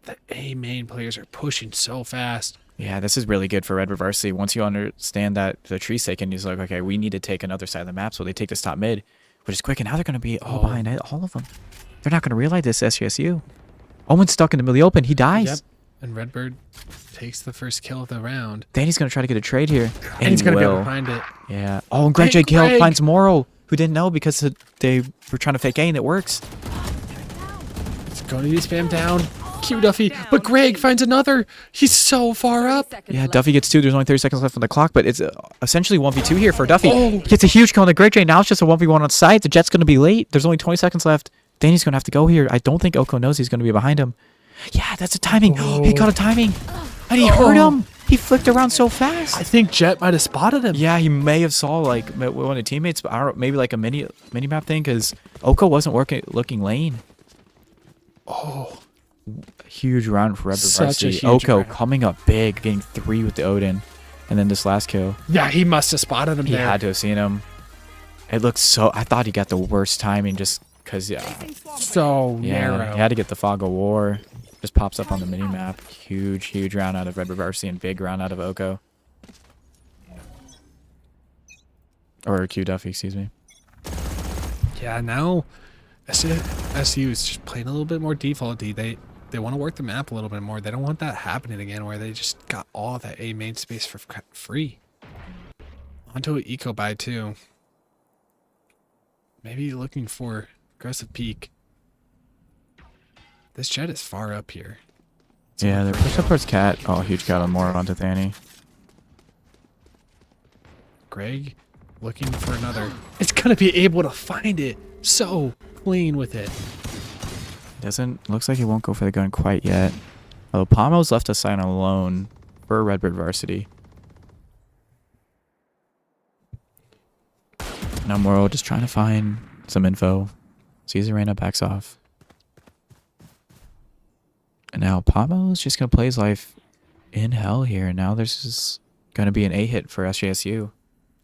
The A main players are pushing so fast.
Yeah, this is really good for Redbird Varsity. Once you understand that the tree's taken, he's like, okay, we need to take another side of the map. So they take this top mid, which is quick, and now they're going to be all behind all of them. They're not going to realize this SJSU. Omen's stuck in the middle of the open. He dies.
Yep. And Redbird takes the first kill of the round.
Then he's going to try to get a trade here.
And he's going to go behind it.
Yeah. Oh, and Greg J. Kill finds Morrow, who didn't know because they were trying to fake A, and it works.
It's going to be spammed down. Q Duffy. But Greg finds another. He's so far up.
Yeah, Duffy gets 2. There's only 30 seconds left on the clock, but it's essentially 1v2 here for Duffy. He gets a huge kill on the Greg J. Now it's just a 1v1 on site. The Jet's going to be late. There's only 20 seconds left. Danny's going to have to go here. I don't think Oko knows he's going to be behind him. Yeah, that's a timing. He caught a timing. And he hurt him. He flicked around so fast.
I think Jet might have spotted him.
Yeah, he may have saw like one of the teammates, but I don't know, maybe like a mini map thing because Oko wasn't looking lane. Oh, huge round for Redbird Varsity. Oko
round.
coming up big, getting 3 with the Odin, and then this last kill.
Yeah, he must have spotted him
He
there.
had to have seen him. It looked so. I thought he got the worst timing just because
So narrow.
he had to get the Fog of War. Just pops up on the mini map. Huge round out of Redbird Varsity and big round out of Oko. Or Q Duffy, excuse me.
Yeah, now SJSU is just playing a little bit more defaulty. They want to work the map a little bit more. They don't want that happening again where they just got all that A main space for free. Onto an eco buy too. Maybe looking for aggressive peak. This Jet is far up here.
Yeah, they're pushed up towards Cat. Oh, huge cat on more onto Thanny.
Greg looking for another. It's gonna be able to find it so clean with it.
Looks like he won't go for the gun quite yet. Although Pomo's left a sign alone for Redbird Varsity. Now Moro just trying to find some info. Sees Arena backs off. And now Pomo's just going to play his life in hell here. And now there's going to be an A hit for SJSU.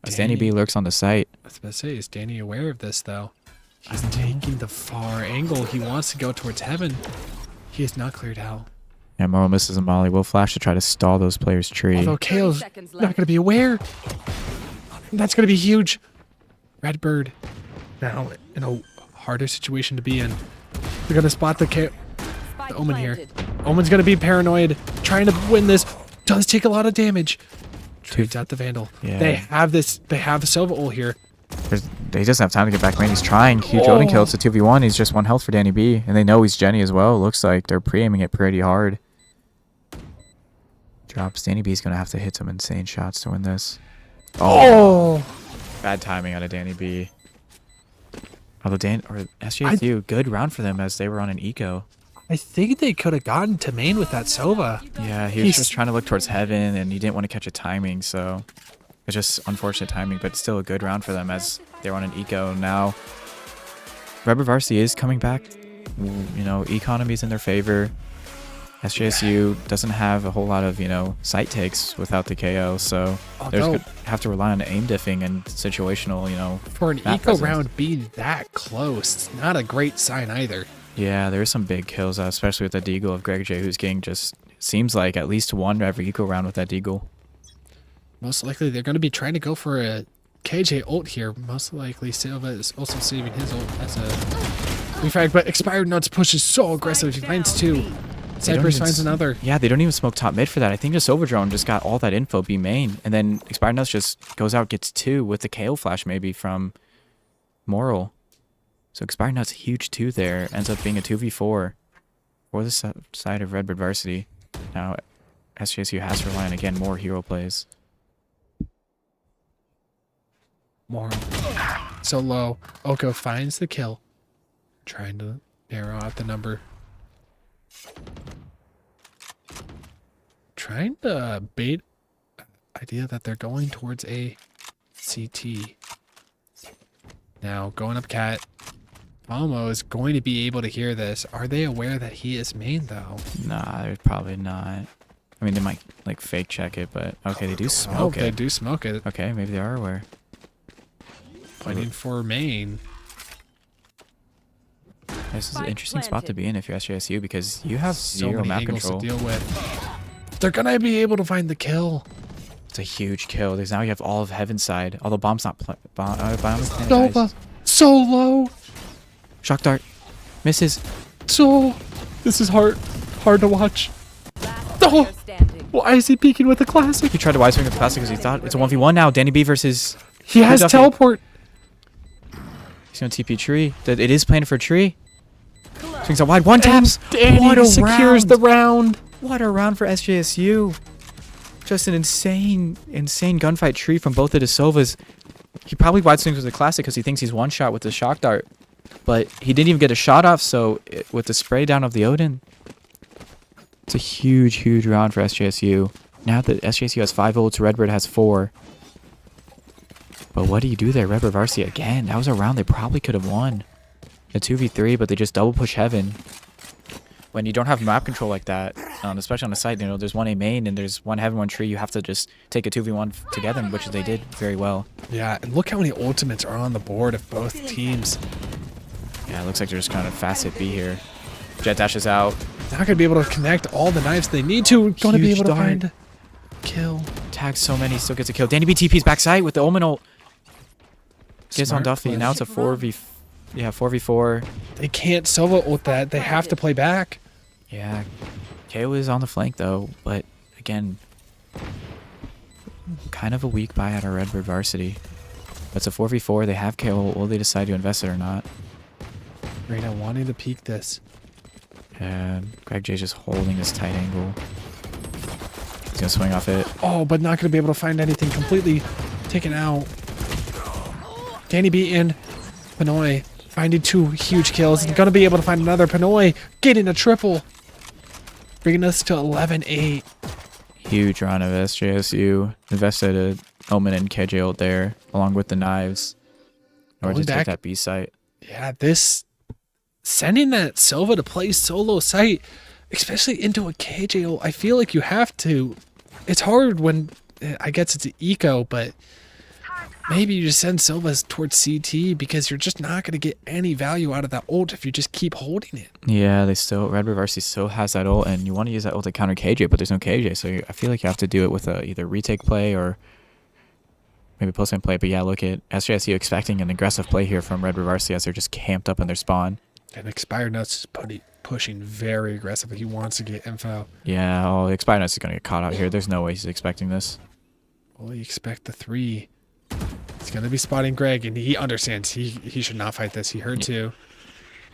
As Danny B lurks on the site.
I was about to say, is Danny aware of this though? He's taking the far angle. He wants to go towards heaven. He has not cleared hell.
Yeah, Moro misses a molly. Will flash to try to stall those players' tree.
Although Kale's not going to be aware. That's going to be huge. Redbird now in a harder situation to be in. They're going to spot the Omen here. Omen's going to be paranoid, trying to win this. Does take a lot of damage. Trades out the Vandal.
Yeah.
They have this. They have the Sova ult here.
They just have time to get back. Man, he's trying. Huge Odin kill. It's a 2v1. He's just 1 health for Danny B. And they know he's Jenny as well. Looks like they're pre-aiming it pretty hard. Drops. Danny B's going to have to hit some insane shots to win this.
Oh!
Bad timing out of Danny B. Although SJSU, good round for them as they were on an eco.
I think they could have gotten to main with that Sova.
Yeah, he was just trying to look towards heaven and he didn't want to catch a timing, so it's just unfortunate timing, but still a good round for them as they were on an eco. Now, Redbird Varsity is coming back. You know, economy's in their favor. SJSU doesn't have a whole lot of, site takes without the KO, so they're just going to have to rely on aim diffing and situational,
For an eco round being that close, it's not a great sign either.
Yeah, there's some big kills, especially with the deagle of Greg J, who's getting just, seems like at least 1 every eco round with that deagle.
Most likely they're going to be trying to go for a KJ ult here. Most likely Silva is also saving his ult as a refrag, but Expired Nuts pushes so aggressive. He finds 2. Cypress finds another.
Yeah, they don't even smoke top mid for that. I think just Overdrone just got all that info B main, and then Expired Nuts just goes out, gets 2 with the KO flash maybe from Moral. So Expired Nuts, huge 2 there, ends up being a 2v4 for the side of Redbird Varsity. Now SJSU has to rely on, again, more hero plays.
Moral. So low. Oko finds the kill. Trying to narrow out the number. Trying to bait idea that they're going towards a CT. Now going up Cat. Almo is going to be able to hear this. Are they aware that he is main though?
Nah, they're probably not. I mean, they might like fake check it, but okay, they do
Oh,
smoke
they
it.
do smoke it.
Okay, maybe they are aware.
Pointing for main.
This is an
Spike
interesting spot to
planted.
be in if you're SJSU because you have
So
zero
many
map
angles
control.
to deal with. They're gonna be able to find the kill.
It's a huge kill. There's now you have all of Heaven's side. Although bomb's not bomb is planted,
Nova,
guys.
so low.
Shock dart misses.
So, this is hard to watch.
Last
Oh.
player standing.
Why is he peeking with the classic?
He tried to wise swing with the classic because he thought it's a 1v1 now. Danny B versus.
He has
Duffy.
teleport.
He's gonna TP tree. It is planted for tree. Swings out wide. One taps.
Danny
What a
secures
round.
the round.
What a round for SJSU. Just an insane gunfight tree from both of the Sovas. He probably wide swings with the classic because he thinks he's one shot with the shock dart. But he didn't even get a shot off, so with the spray down of the Odin. It's a huge round for SJSU. Now that SJSU has 5 ults, Redbird has 4. But what do you do there? Redbird Varsity again. That was a round they probably could have won. A 2v3, but they just double push Heaven. When you don't have map control like that, especially on the site, there's one A main and there's one Heaven, one tree, you have to just take a 2v1 together, which they did very well.
Yeah, and look how many ultimates are on the board of both teams.
Yeah, it looks like they're just kind of fast hit B here. Jet dashes out.
Not gonna be able to connect all the knives they need to. Gonna be
Huge
able to
dart.
find a kill.
Tags so many, still gets a kill. Danny B TP's backside with the Omen ult. Gets on
Smart
Duffy.
play.
Now it's a 4v4.
They can't solo ult that. They have to play back.
Yeah. KO is on the flank though, but again, kind of a weak buy out of Redbird Varsity. But it's a 4v4. They have KO. Will they decide to invest it or not?
Reina wanting to peek this.
And Greg J's just holding this tight angle. He's gonna swing off it.
Oh, but not gonna be able to find anything. Completely taken out. Danny B and Pinoy finding 2 huge kills. And gonna be able to find another. Pinoy getting a triple. Bringing us to 11-8.
Huge round of SJSU. Invested a Omen and KJ ult there, along with the knives. Or
Going
just take
back-
that B site.
Yeah, this sending that Silva to play solo site, especially into a KJ ult, I feel like you have to. It's hard when I guess it's an eco, but maybe you just send Silva towards CT because you're just not going to get any value out of that ult if you just keep holding it.
Yeah, Redbird Varsity still has that ult, and you want to use that ult to counter KJ, but there's no KJ, so I feel like you have to do it with either retake play or maybe post-game play. But yeah, look at SJSU expecting an aggressive play here from Redbird Varsity as they're just camped up in their spawn.
And Expired Nuts is pushing very aggressively. He wants to get info.
Yeah, Expired Nuts is going to get caught out here. There's no way he's expecting this.
Well, you expect the 3. He's going to be spotting Greg, and he understands he should not fight this. He heard 2.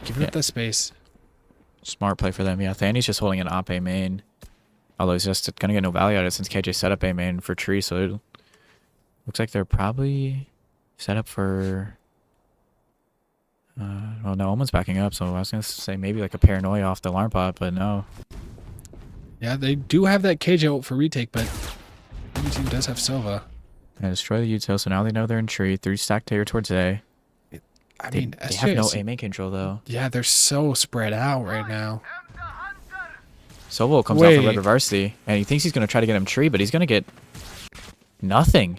Giving up the space.
Smart play for them. Yeah, Thanny's just holding an op A main. Although he's just going to get no value out of it since KJ set up A main for tree, so it looks like they're probably set up for... well, no, Omen's backing up, so I was going to say maybe like a paranoia off the alarm pot, but no.
Yeah, they do have that KJ ult for retake, but the team does have Silva.
And destroy the util, so now they know they're in tree. 3 stacked here towards A.
I
They,
mean,
they have no
SJS
A main control, though.
yeah, they're so spread out right now.
Solo comes out
Wait.
for Redbird Varsity, and he thinks he's going to try to get him tree, but he's going to get nothing.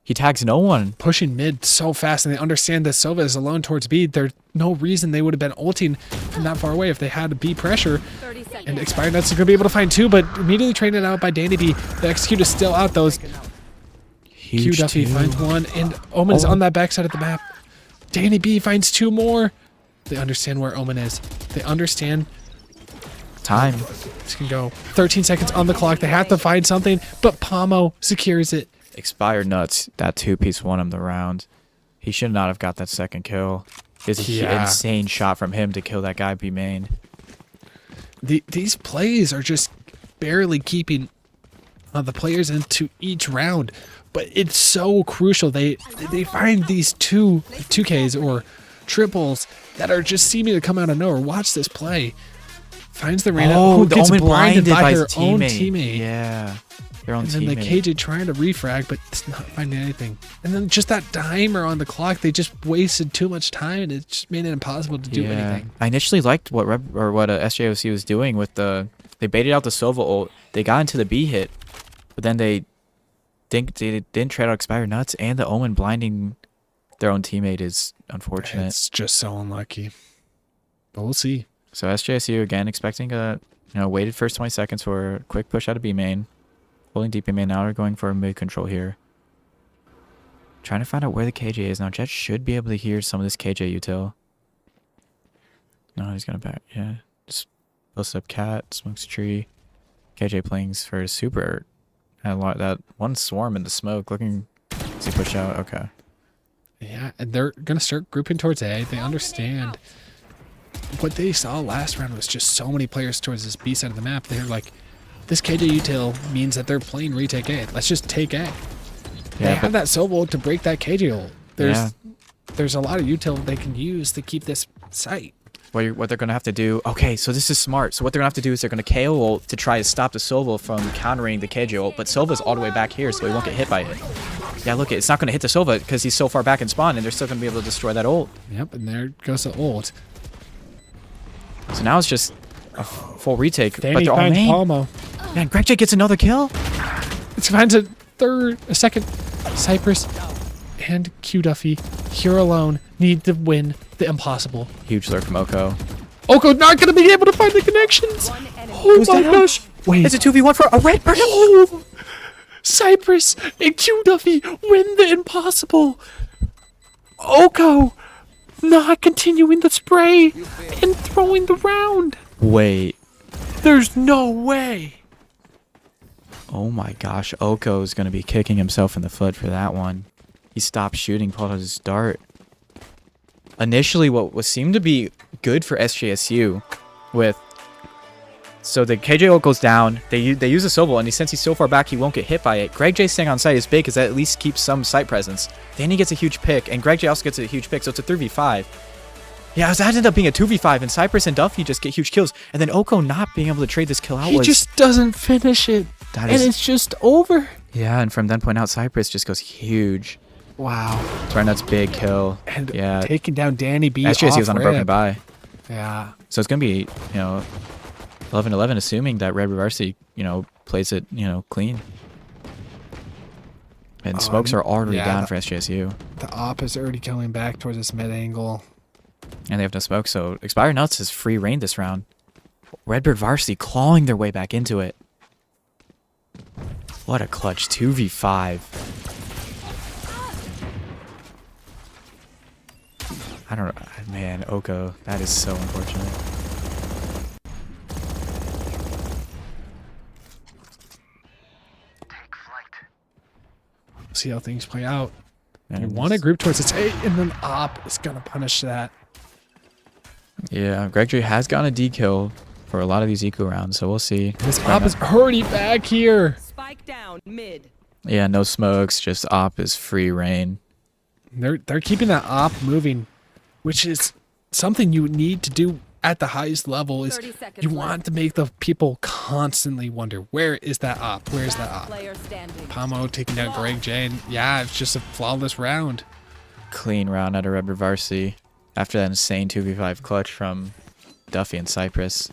He tags no one.
Pushing mid so fast, and they understand that Silva is alone towards B. There's no reason they would have been ulting from that far away if they had B pressure.
30 seconds.
And Expired Nuts are going to be able to find 2, but immediately trained it out by Danny B. The execute is still out. Those Q
Huge
Duffy
two.
finds 1, and Omen's
Oh.
on that backside of the map. Danny B finds 2 more. They understand where Omen is. They understand.
Time.
This can go 13 seconds on the clock. They have to find something, but Pomo secures it.
Expired Nuts. That 2-piece won him the round. He should not have got that second kill. It's an
Yeah.
insane shot from him to kill that guy B main.
These plays are just barely keeping the players into each round, but it's so crucial. They find these 2Ks or triples that are just seeming to come out of nowhere. Watch this play. Finds the Reina, who
the
gets
Omen
blinded by
his
her own teammate.
Yeah. their own
And then the
teammate.
KJ trying to refrag, but it's not finding anything. And then just that timer on the clock, they just wasted too much time, and it just made it impossible to do anything.
I initially liked what SJOC was doing with they baited out the Sova ult. They got into the B hit, but then they didn't trade out Expire Nuts, and the Omen blinding their own teammate is unfortunate.
It's just so unlucky. But we'll see.
So SJSU again expecting waited first 20 seconds for a quick push out of B main. Holding deep B main now. They're going for a mid control here. Trying to find out where the KJ is. Now Jet should be able to hear some of this KJ util. No, he's gonna back. Yeah. Just post up cat, smokes tree. KJ playing for super. That one swarm in the smoke looking to push out. Okay.
Yeah, and they're going to start grouping towards A. They understand. What they saw last round was just so many players towards this B side of the map. They're like, this KJ util means that they're playing retake A. Let's just take A. They have that Sobol to break that KJ ult. There's a lot of util they can use to keep this site.
What they're going to have to do... Okay, so this is smart. So what they're going to have to do is they're going to KO ult to try to stop the Sobol from countering the KJ ult. But Sova's all the way back here, so he won't get hit by it. Yeah, look, it's not going to hit the Sova because he's so far back in spawn, and they're still going to be able to destroy that ult.
Yep, and there goes the ult.
So now it's just a full retake.
Danny
but they're all
finds
main.
Palmo.
Man, Greg J gets another kill.
It finds a second. Cypress and Q Duffy here alone need to win the impossible.
Huge lurk from Oko.
Oko not going to be able to find the connections.
One enemy.
Oh my gosh. Wait.
It's a 2v1 for a Redbird.
Oh, Cypress and Q Duffy win the impossible. Oko not continuing the spray and throwing the round.
Wait.
There's no way.
Oh my gosh. Oko's going to be kicking himself in the foot for that one. He stopped shooting, pulled out his dart. Initially, what seemed to be good for SJSU with... So the KJ ult goes down. They use a Sobol, and since he's so far back, he won't get hit by it. Greg J staying on site is big because that at least keeps some site presence. Then he gets a huge pick, and Greg J also gets a huge pick, so it's a 3v5. Yeah, that ended up being a 2v5, and Cypress and Duffy just get huge kills. And then Oko not being able to trade this kill out
He just doesn't finish it.
That
And
is...
it's just over.
Yeah, and from then point out, Cypress just goes huge.
Wow.
That's big kill.
And
yeah,
taking down Danny B.
SJSU was on a broken
rip.
bye.
Yeah.
So it's going to be, 11-11, assuming that Redbird Varsity, plays it, clean. And smokes are already down for SJSU.
The op is already coming back towards this mid angle.
And they have no smoke, so Expire Nuts is free reign this round. Redbird Varsity clawing their way back into it. What a clutch 2v5. I don't know. Man, Oko, that is so unfortunate.
See how things play out.
And
You want to group towards its A, and then op is going to punish that.
Yeah, Greg J has gotten a D kill for a lot of these eco rounds, so we'll see.
This op is already back here.
Spike down mid.
Yeah, no smokes, just op is free reign.
They're keeping that op moving, which is something you need to do at the highest level. Is
30 seconds
you
left.
want to make the people constantly wonder, where is that op? Where's that op?
Player standing.
Pomo taking down Greg J. And yeah, it's just a flawless round.
Clean round out of Redbird Varsity after that insane 2v5 clutch from Duffy and Cypress.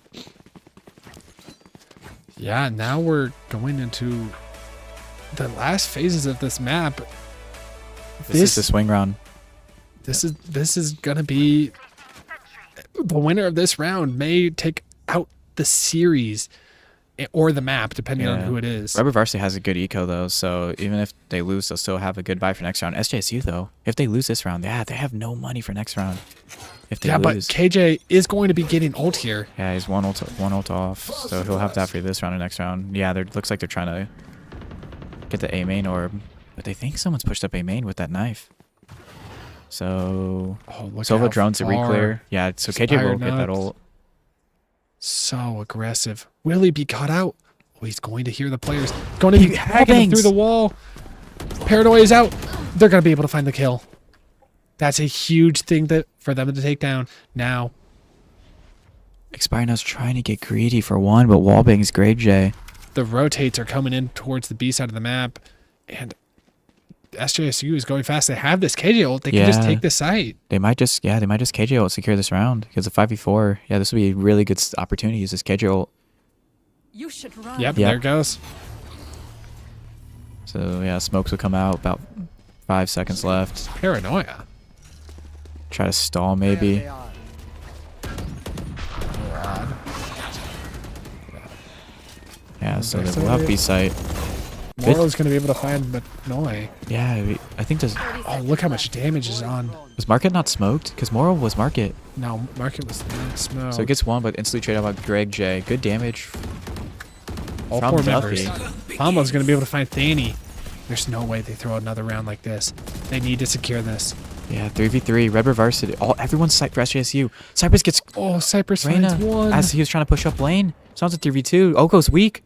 Yeah, now we're going into the last phases of this map.
This is the swing round.
This is gonna be the winner of this round may take out the series or the map, depending on who it is.
Redbird Varsity has a good eco though, so even if they lose, they'll still have a good buy for next round. SJSU though, if they lose this round, they have no money for next round. If they
But
lose.
KJ is going to be getting ult here.
Yeah, he's one ult off, so he'll have that for this round and next round. Yeah, looks like they're trying to get the A main orb, but they think someone's pushed up A main with that knife. So Sova drones to re-clear. Yeah, so KJ will get that ult.
So aggressive. Will he be caught out? Oh, he's going to hear the players. Going to be hacking him through the wall. Paranoia is out. They're going to be able to find the kill. That's a huge thing for them to take down now.
Expire Now's trying to get greedy for one, but wallbangs Greg J.
The rotates are coming in towards the B side of the map, and SJSU is going fast. They have this KJ ult. They can just take the site.
They might just KJ ult secure this round because the 5v4. Yeah, this would be a really good opportunity to use this KJ ult.
You should run.
Yep, there it goes.
So yeah, smokes will come out. About 5 seconds left.
Paranoia.
Try to stall
There
maybe.
they are.
Yeah, so
Okay, so
we'll have
they-
B site.
Morrow's going to be able to find Manoy.
Yeah, I think there's.
Oh, look how much damage is on.
Was Market not smoked? Because Moro was Market.
No, Market was not smoke.
So it gets one, but instantly trade out by Greg J. Good damage.
all
from
4
Duffy.
members. Pombo's going to be able to find Thany. There's no way they throw another round like this. They need to secure this.
Yeah, 3v3. Redbird Varsity. Everyone's psyched for SJSU. Cypress gets
Oh, Cypress
Reyna
finds one.
as he was trying to push up lane. Sounds like 3v2. Oko's weak.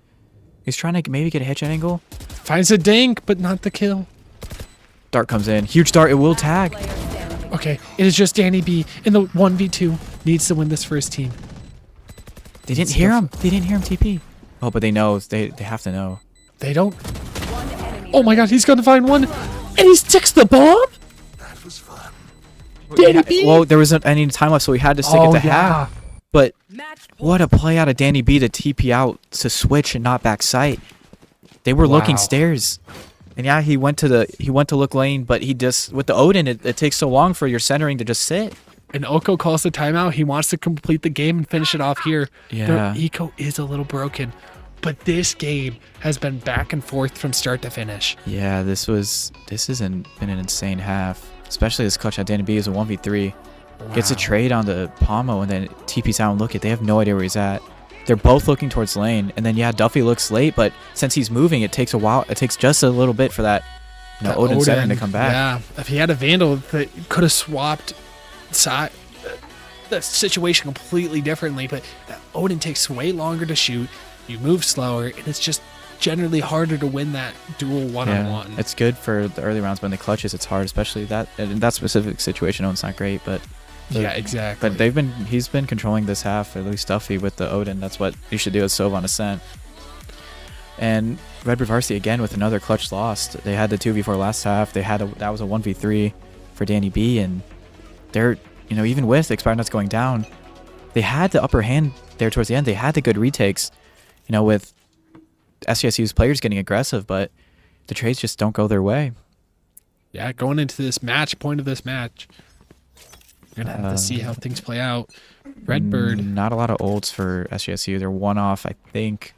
He's trying to maybe get a headshot angle.
Finds a dink, but not the kill.
Dart comes in. Huge dart. It will tag.
Player standing.
Okay, it is just Danny B in the 1v2. Needs to win this for his team.
They didn't hear him. They didn't hear him TP. Oh, but they know. They have to know.
They don't.
One enemy.
Oh my god, he's going to find one. And he sticks the bomb? Danny B?
Well, there wasn't any time left, so we had to stick it to half. But
Match
what a play out of Danny B to TP out to switch and not back sight. They were looking
Wow.
stairs. And yeah, he went to look lane, but he just with the Odin, it takes so long for your centering to just sit.
And Oko calls the timeout. He wants to complete the game and finish it off here.
Yeah.
Their eco is a little broken. But this game has been back and forth from start to finish.
Yeah, this has been an insane half. Especially this clutch at Danny B is a 1v3. Gets a
Wow.
trade on the Pomo and then TP's out and look it. They have no idea where he's at. They're both looking towards lane. And then yeah, Duffy looks late, but since he's moving, it takes a while. It takes just a little bit for that,
That
Odin centering to come back.
Yeah, if he had a Vandal that could have swapped side, the situation completely differently. But that Odin takes way longer to shoot. You move slower, and it's just generally harder to win that duel one-on-one.
It's good for the early rounds, but in the clutches, it's hard, especially that in that specific situation. Odin's not great, but
Yeah, exactly.
But he's been controlling this half, at least Duffy with the Odin. That's what you should do with Sova on Ascent. And Redbird Varsity again with another clutch lost. They had the 2v4 last half. That was a 1v3 for Danny B, and they're even with Expired Nuts going down, they had the upper hand there towards the end. They had the good retakes, with SJSU's players getting aggressive, but the trades just don't go their way.
Yeah, going into this point of this match, you're gonna have to see how things play out. Redbird.
Not a lot of ults for SJSU. They're one off, I think,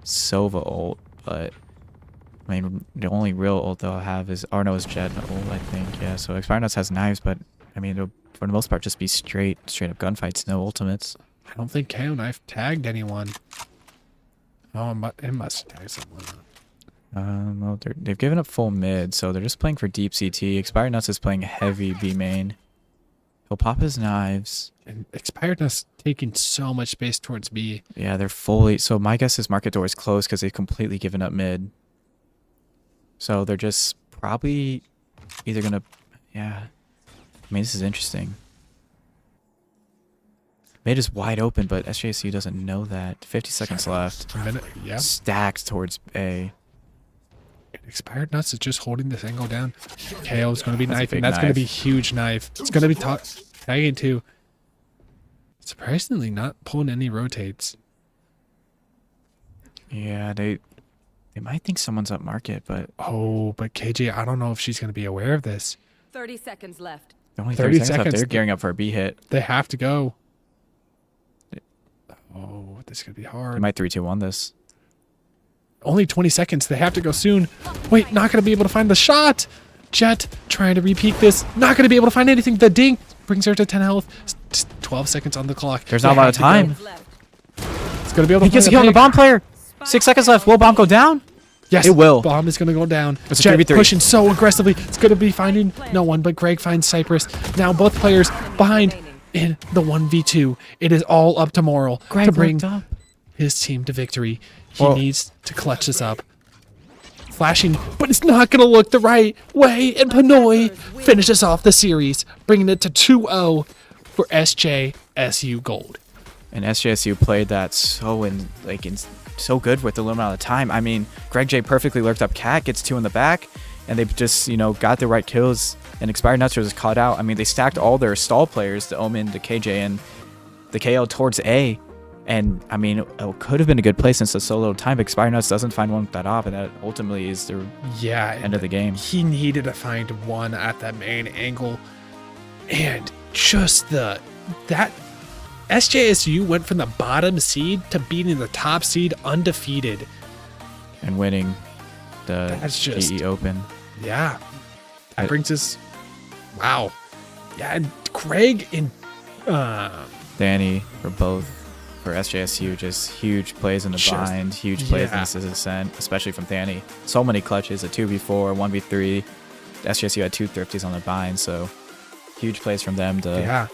Sova ult, but I mean the only real ult they'll have is Arno's Jet ult, I think. Yeah, so Expired Nuts has knives, but I mean it'll for the most part just be straight up gunfights, no ultimates.
I don't think KO Knife tagged anyone. Oh, it must tag someone.
Well, they've given up full mid, so they're just playing for deep CT. Expired Nuts is playing heavy B main. He'll pop his knives.
And Expiredness taking so much space towards B.
Yeah, they're fully. So my guess is market door is closed because they've completely given up mid. So they're just probably either gonna. Yeah, I mean this is interesting. Mid is wide open, but SJSU doesn't know that. 50 seconds left.
A minute. Yeah.
Stacked towards A.
Expired Nuts is just holding this angle down. KO is going to be
That's a
knifing.
big
That's going to
knife.
be huge knife. It's going to be tagging too. Surprisingly, not pulling any rotates.
Yeah, they might think someone's up market, but
Oh, but KJ, I don't know if she's going to be aware of this.
30 seconds left.
only
30
30 seconds left.
seconds.
They're gearing up for a B hit.
They have to go. Oh, this is going to be
They
hard.
might 3-2-1 this.
Only 20 seconds. They have to go soon. Wait, not going to be able to find the shot. Jet trying to repeat this. Not going to be able to find anything. The dink brings her to 10 health. Just 12 seconds on the clock.
There's not a lot of time.
Seconds left.
It's going to be able to
He gets a
find
kill on the
pick.
bomb player. 6 seconds left. Will bomb go down?
Yes,
It will.
Bomb is going to go down.
It's a
Jet
3v3.
pushing so aggressively. It's going to be finding no one, but Greg finds Cypress. Now both players behind in the 1v2. It is all up to Moral to bring
looked up.
his team to victory. He
Well-
needs to clutch this up. Flashing, but it's not going to look the right way. And Pinoy finishes off the series, bringing it to 2-0 for SJSU Gold.
And SJSU played that so good with the little amount of time. I mean, Greg J perfectly lurked up Cat, gets 2 in the back, and they just, got the right kills, and Expired Nuts was caught out. I mean, they stacked all their stall players, the Omen, the KJ, and the KO towards A, and I mean, it could have been a good play since it's so little time. Expired Nuts doesn't find one with that op, and that ultimately is the end of the game.
He needed to find one at that main angle, and just that SJSU went from the bottom seed to beating the top seed undefeated.
And winning the
That's just-
GE Open.
Yeah. That brings us... Wow. Yeah, and Craig and...
Danny for both. For SJSU, just huge plays in the bind, huge plays in this ascent, especially from Danny. So many clutches, a 2v4, 1v3. SJSU had 2 thrifties on the bind, so huge plays from them to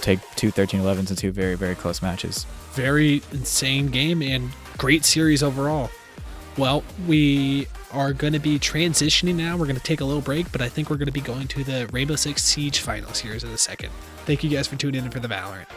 take 2 13-11s in 2 very, very close matches.
Very insane game and great series overall. Well, we are going to be transitioning now. We're going to take a little break, but I think we're going to be going to the Rainbow Six Siege Finals here in a second. Thank you guys for tuning in for the Valorant.